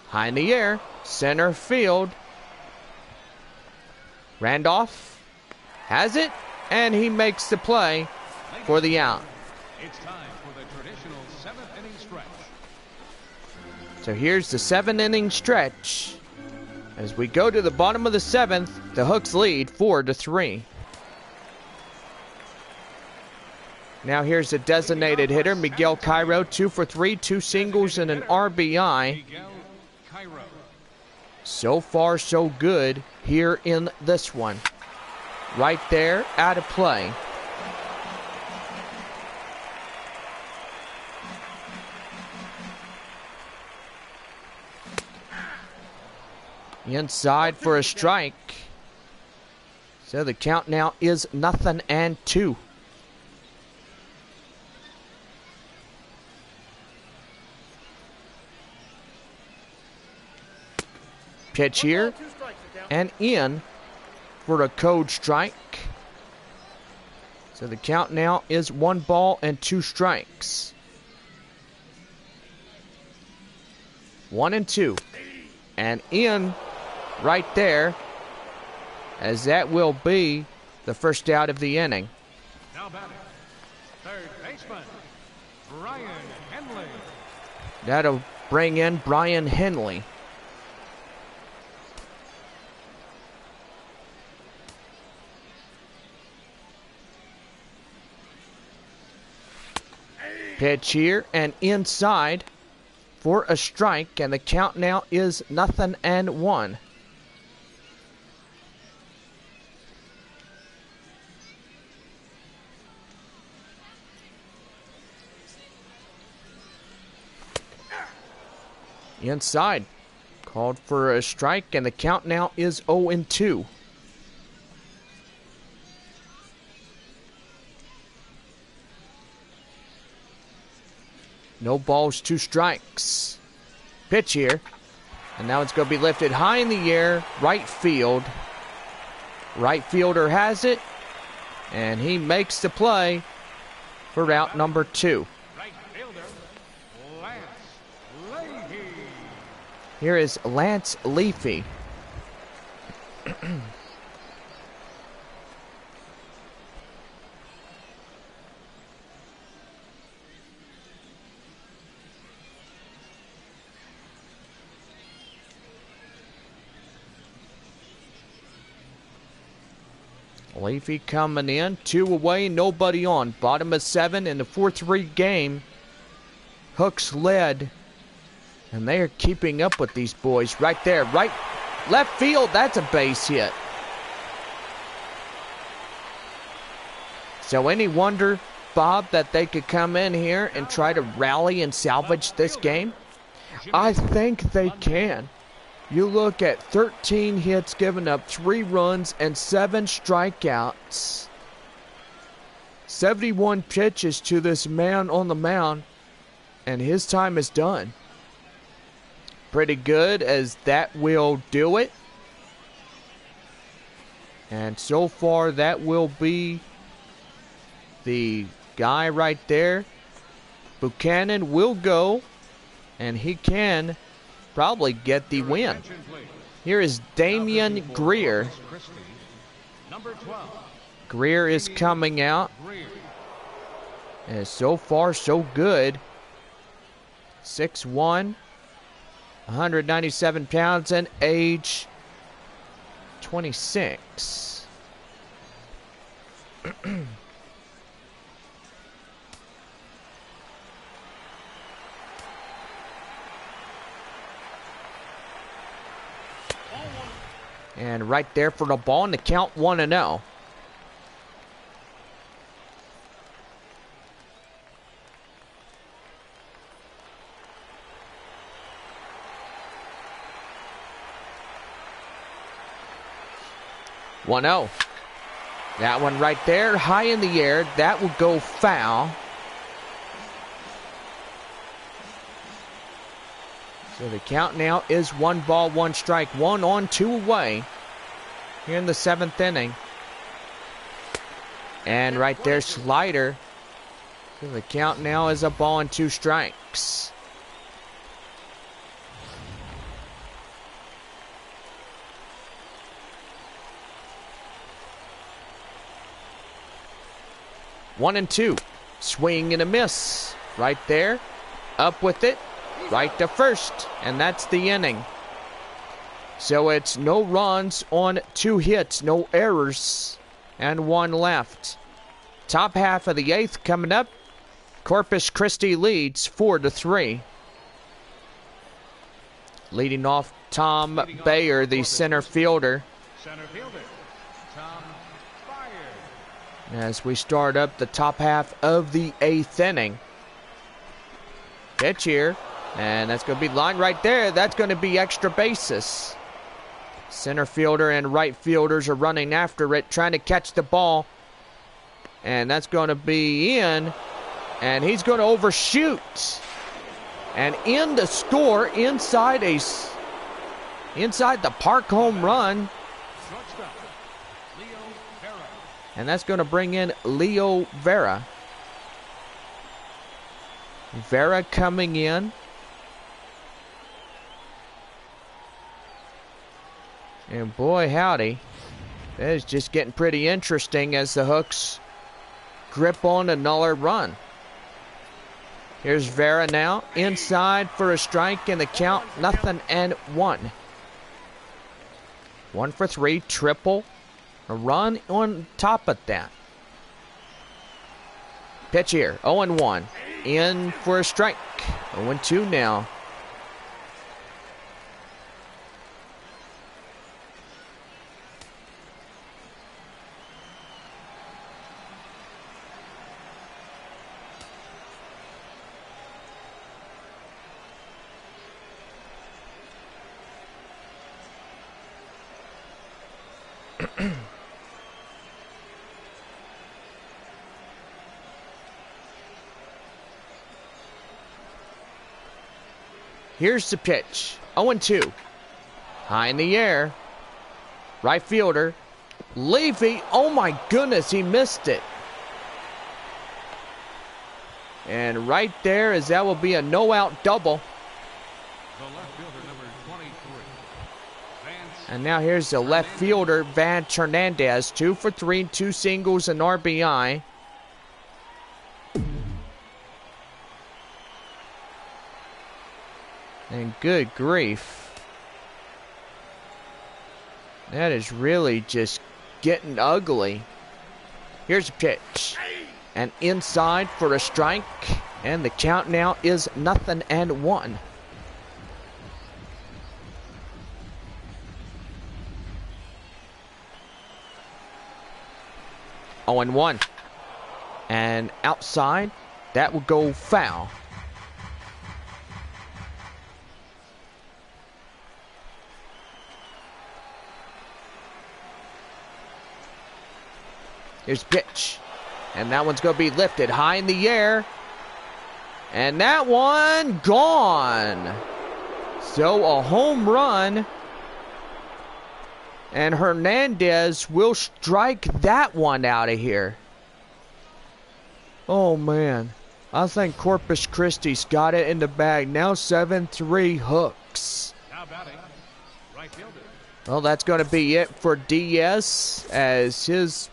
High in the air. Center field. Randolph has it. And he makes the play for the out. It's time for the traditional 7th inning stretch. So here's the 7-inning stretch. As we go to the bottom of the 7th, the Hooks lead 4-3. Now here's the designated hitter, Miguel Cairo, 2 for 3, 2 singles and an RBI. Miguel Cairo. So far, so good here in this one. Right there, out of play. Inside for a strike. So the count now is 0-2. Pitch here and in for a code strike. So the count now is 1 ball and 2 strikes. 1-2. and in right there, as that will be the first out of the inning. Now batting, third baseman, Brian Henley. That'll bring in Brian Henley. Pitch here and inside for a strike, and the count now is 0-1. Inside, called for a strike, and the count now is 0-2. No balls, 2 strikes. Pitch here. And now it's going to be lifted high in the air, right field. Right fielder has it, and he makes the play for out number 2. Right fielder, Lance Leahy. Here is Lance Leafy. Leafy coming in, 2 away, nobody on. Bottom of 7 in the 4-3 game. Hooks led, and they are keeping up with these boys right there. Right, left field, that's a base hit. So any wonder, Bob, that they could come in here and try to rally and salvage this game? I think they can. You look at 13 hits given up, 3 runs, and 7 strikeouts. 71 pitches to this man on the mound, and his time is done. Pretty good, as that will do it. And so far, that will be the guy right there. Buchanan will go, and he can probably get the win. Here is Damian Greer. Christi, number 12. Greer is coming out. And so far, so good. 6'1", 197 pounds, and age 26. And right there for the ball, and the count 1-0. That one right there, high in the air. That will go foul. So the count now is 1 ball, 1 strike, 1 on, 2 away here in the 7th inning. And right there, slider. So the count now is 1 ball and 2 strikes. One and 2. Swing and a miss. Right there. Up with it. Right to first. And that's the inning. So it's no runs on 2 hits. No errors. And 1 left. Top half of the 8th coming up. Corpus Christi leads 4-3. Leading off, Tom Bayer, the center fielder. Center fielder, Tom Bayer. As we start up the top half of the 8th inning. Pitch here. And that's going to be line right there. That's going to be extra bases. Center fielder and right fielders are running after it, trying to catch the ball. And that's going to be in. And he's going to overshoot. And in to score inside the park home run. Shortstop, Leo Vera. And that's going to bring in Leo Vera. Vera coming in. And boy, howdy. That is just getting pretty interesting as the Hooks grip on another run. Here's Vera now. Inside for a strike, and the count 0-1. 1 for 3, triple. A run on top of that. Pitch here, 0-1. In for a strike. 0-2 now. Here's the pitch. 0-2. High in the air. Right fielder. Levy. Oh my goodness, he missed it. And right there, as that will be a no-out double. The left fielder, number 23. And now here's the left fielder, Vance Hernandez. 2 for 3, 2 singles, and RBI. And good grief. That is really just getting ugly. Here's a pitch. And inside for a strike. And the count now is 0-1. Oh, and 1. And outside, that will go foul. Here's pitch. And that one's going to be lifted high in the air. And that one gone. So a home run. And Hernandez will strike that one out of here. Oh, man. I think Corpus Christi's got it in the bag. Now 7-3 Hooks. Now batting, right fielder. Well, that's going to be it for DS, as his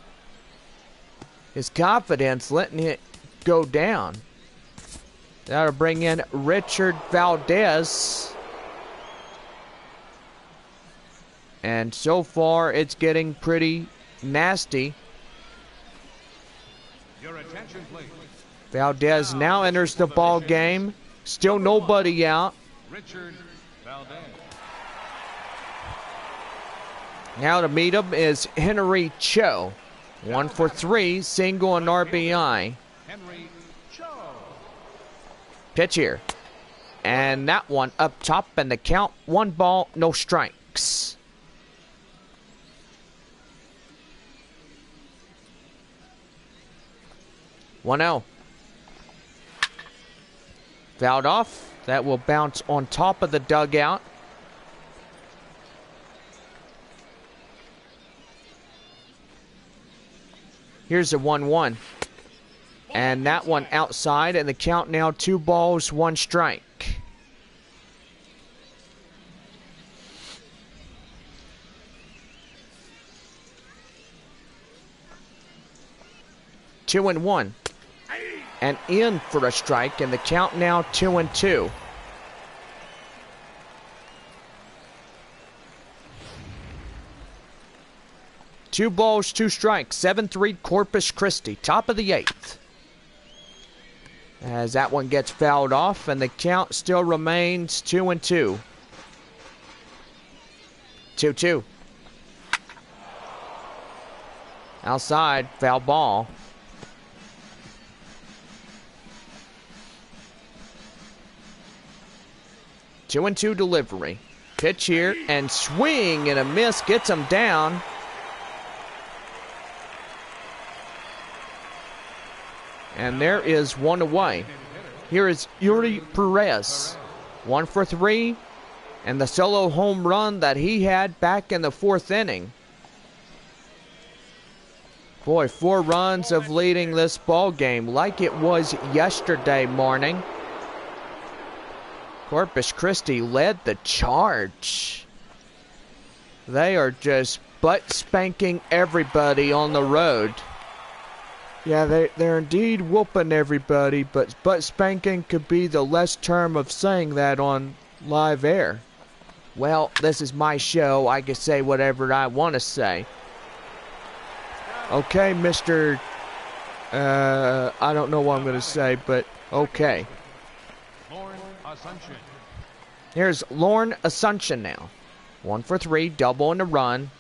confidence letting it go down. That'll bring in Richard Valdez. And so far, it's getting pretty nasty. Your attention, please. Valdez now enters the ball game. Still nobody out. Richard Valdez. Now to meet him is Henry Cho. 1 for 3, single and RBI. Henry Cho. Pitch here. And that one up top, and the count 1 ball, no strikes. One 0. Fouled off. That will bounce on top of the dugout. Here's a 1-1. And that one outside, and the count now 2 balls, 1 strike. Two and 1. And in for a strike, and the count now 2-2. Two balls, 2 strikes. 7-3 Corpus Christi. Top of the 8th. As that one gets fouled off, and the count still remains 2-2. 2-2. Outside, foul ball. Two and 2 delivery. Pitch here, and swing and a miss gets him down. And there is 1 away. Here is Yuri Perez. 1 for 3. And the solo home run that he had back in the 4th inning. Boy, 4 runs of leading this ball game like it was yesterday morning. Corpus Christi led the charge. They are just butt spanking everybody on the road. Yeah, they're indeed whooping everybody, but butt spanking could be the less term of saying that on live air. Well, this is my show. I can say whatever I want to say. Okay, Mr. I don't know what I'm going to say, but okay. Lorne Assumption. Here's Lorne Assumption now. 1 for 3, double in the run.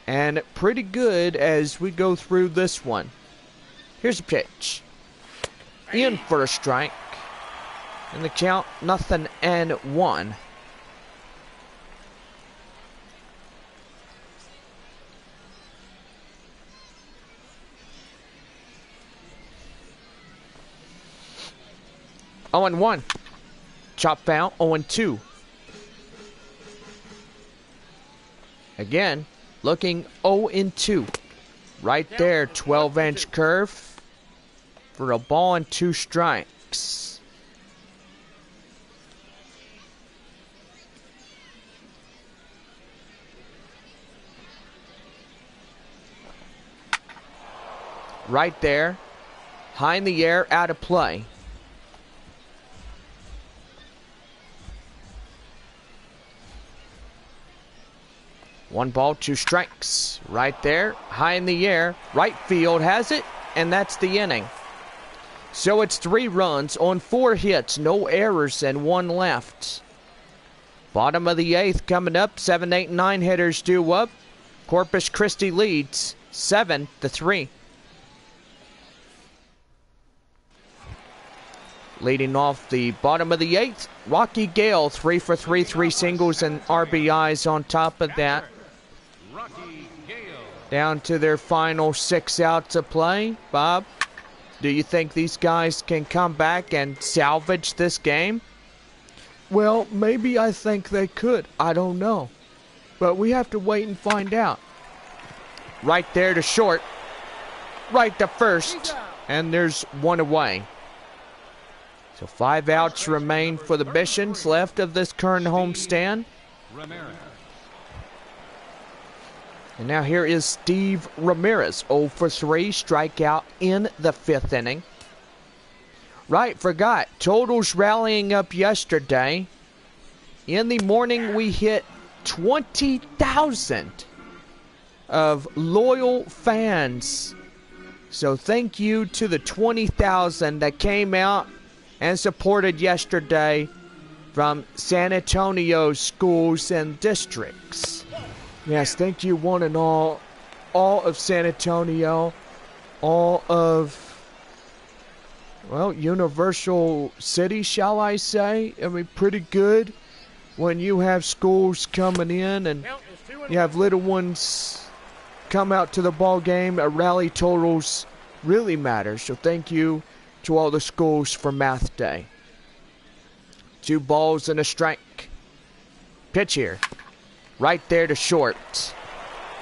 And pretty good as we go through this one. Here's a pitch. In for a strike. And the count, 0-1. Oh, and 1. Chop foul. 0-2. Again, looking 0-2. Right there, 12-inch curve for a ball and 2 strikes. Right there, high in the air, out of play. One ball, 2 strikes. Right there, high in the air. Right field has it, and that's the inning. So it's 3 runs on 4 hits, no errors, and 1 left. Bottom of the 8th coming up. 7, 8, 9 hitters due up. Corpus Christi leads 7-3. Leading off the bottom of the 8th, Rocky Gale, 3 for 3, 3 singles and RBIs on top of that. Rocky Gale. Down to their final 6 outs of play. Bob, do you think these guys can come back and salvage this game? Well, maybe I think they could. I don't know. But we have to wait and find out. Right there to short. Right to first. And there's 1 away. So 5 outs remain for the Bisons left of this current homestand. Ramirez. And now here is Steve Ramirez, 0 for 3, strikeout in the 5th inning. Right, forgot, totals rallying up yesterday. In the morning we hit 20,000 of loyal fans. So thank you to the 20,000 that came out and supported yesterday from San Antonio schools and districts. Yes, thank you one and all of San Antonio, all of, well, Universal City, shall I say. I mean, pretty good when you have schools coming in and you have little ones come out to the ball game. Rally totals really matter, so thank you to all the schools for Math Day. 2 balls and a strike. Pitch here. Right there to short.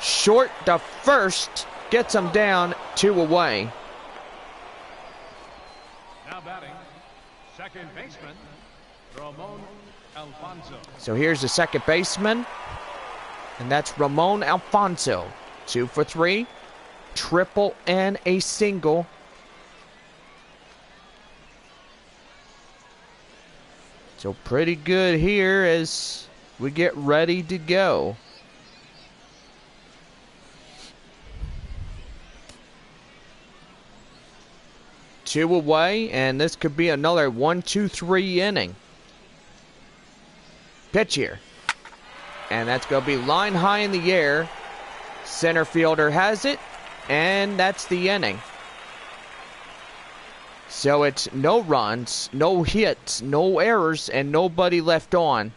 Short to first. Gets him down. 2 away. Now batting, second baseman, Ramon Alfonso. So here's the second baseman. And that's Ramon Alfonso. 2 for 3. Triple and a single. So pretty good here as we get ready to go. Two away, and this could be another 1-2-3 inning. Pitch here. And that's going to be line high in the air. Center fielder has it, and that's the inning. So it's no runs, no hits, no errors, and nobody left on.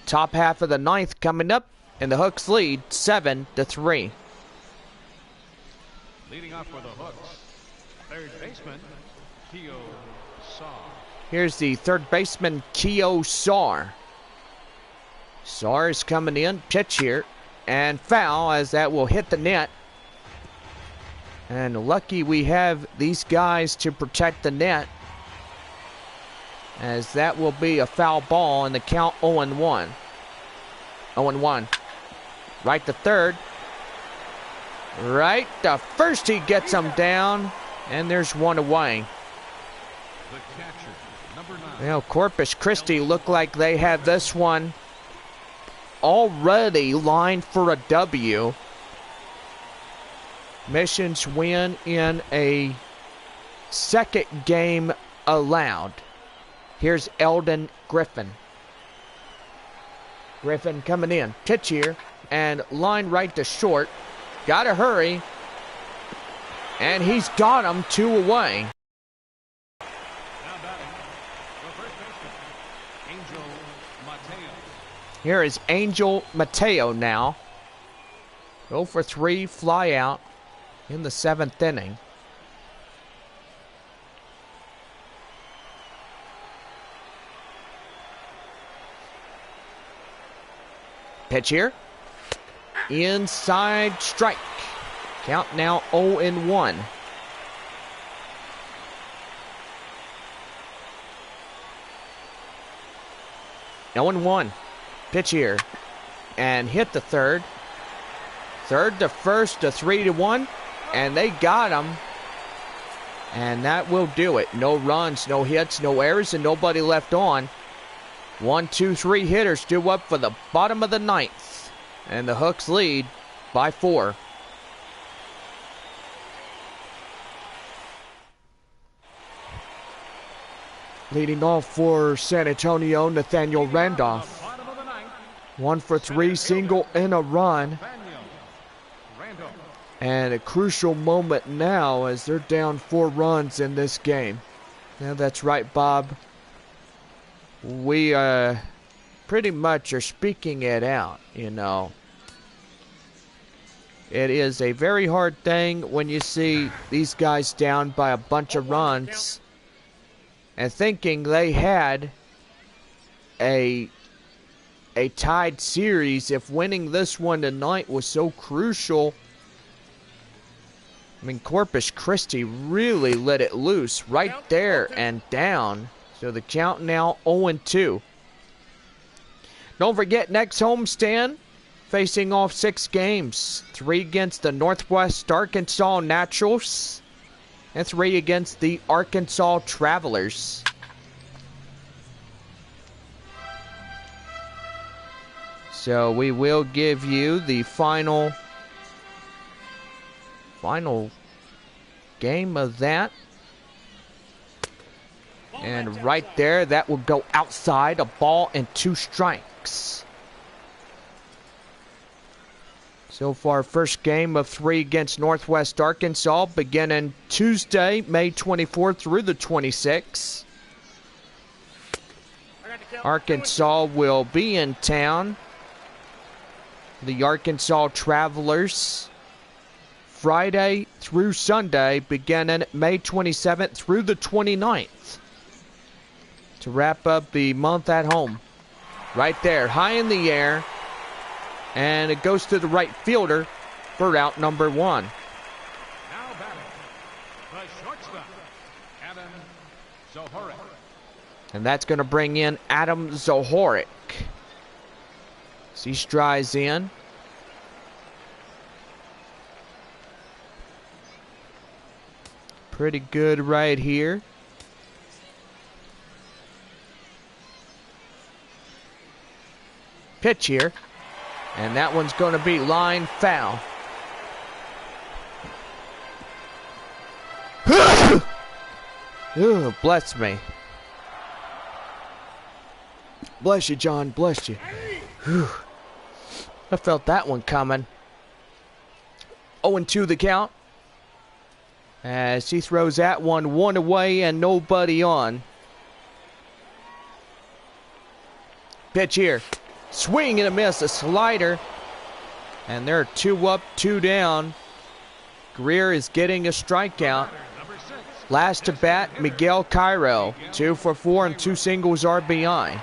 Top half of the 9th coming up, and the Hooks lead 7-3. Leading off for the Hooks, third baseman, Keo Saw. Here's the third baseman, Keo Saw. Saw is coming in, pitch here, and foul as that will hit the net. And lucky we have these guys to protect the net, as that will be a foul ball and the count 0-1. 0-1. Right to third. Right to first, he gets him down. And there's one away. The catcher, number 9. Well, Corpus Christi look like they have this one already lined for a W. Missions win in a second game allowed. Here's Eldon Griffin. Griffin coming in. Pitch here. And line right to short. Gotta hurry. And he's got him 2 away. Now batting, the first baseman, Angel Mateo. Here is Angel Mateo now. 0 for 3, fly out in the 7th inning. Pitch here. Inside strike. Count now 0-1. No 1. Pitch here. And hit the third. Third to first to 3-1. And they got him. And that will do it. No runs, no hits, no errors, and nobody left on. 1, 2, 3 hitters due up for the bottom of the 9th. And the Hooks lead by 4. Leading off for San Antonio, Nathaniel Randolph. 1 for 3, single and a run. And a crucial moment now as they're down 4 runs in this game. Yeah, that's right, Bob. We pretty much are speaking it out, you know. It is a very hard thing when you see these guys down by a bunch of runs and thinking they had a tied series. If winning this one tonight was so crucial, I mean, Corpus Christi really let it loose right there and down. So the count now 0-2. Don't forget, next homestand, facing off 6 games. 3 against the Northwest Arkansas Naturals. And 3 against the Arkansas Travelers. So we will give you the final game of that. And right there, that will go outside. A ball and 2 strikes. So far, first game of 3 against Northwest Arkansas, beginning Tuesday, May 24th through the 26th. Arkansas will be in town. The Arkansas Travelers, Friday through Sunday, beginning May 27th through the 29th. To wrap up the month at home. Right there, high in the air. And it goes to the right fielder for out number 1. Now batting, the shortstop, Adam Zohoric. And that's going to bring in Adam Zohoric. He strides in. Pretty good right here. Pitch here. And that one's going to be line foul. Ooh, bless me. Bless you, John. Bless you. Whew. I felt that one coming. 0-2 the count. As he throws that one away and nobody on. Pitch here. Swing and a miss, a slider. And they're 2 up, 2 down. Greer is getting a strikeout. Last to bat, Miguel Cairo. 2 for 4 and 2 singles RBI.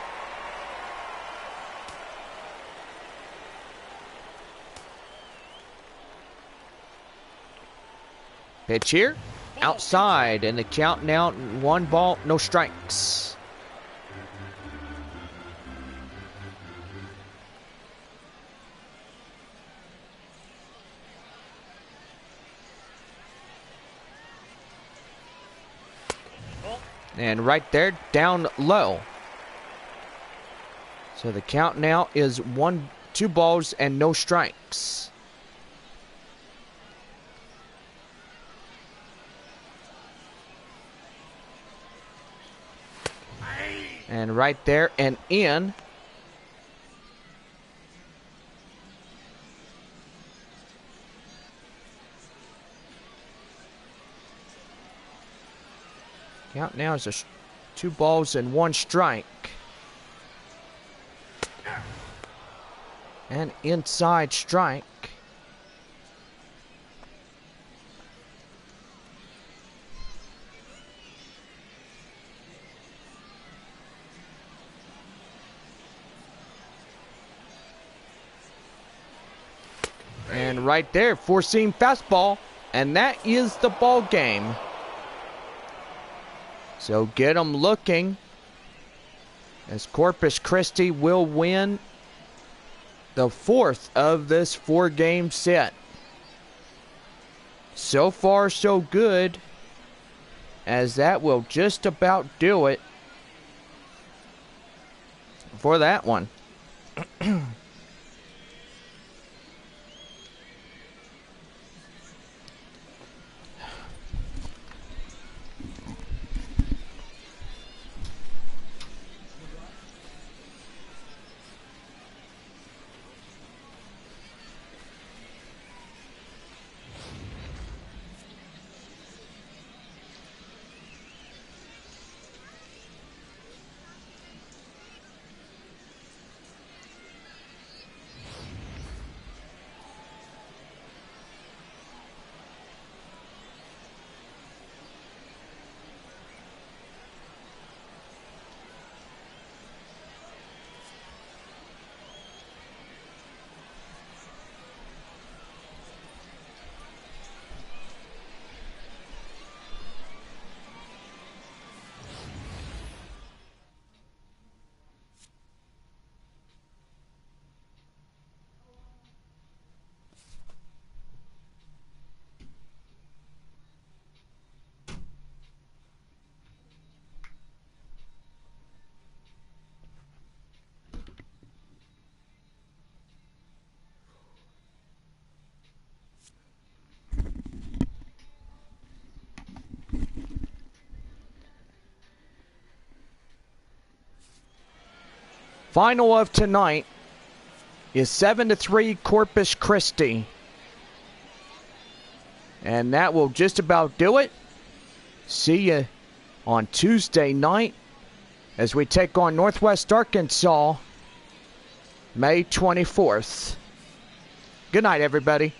Pitch here. Outside, and the count now 1 ball, no strikes. And right there, down low. So the count now is 2 balls and no strikes. And right there and in. Count now is 2 balls and 1 strike. And inside strike. And right there, 4-seam fastball. And that is the ball game. So get them looking, as Corpus Christi will win the 4th of this 4-game set. So far, so good, as that will just about do it for that one. Final of tonight is 7-3 Corpus Christi. And that will just about do it. See you on Tuesday night as we take on Northwest Arkansas, May 24th. Good night, everybody.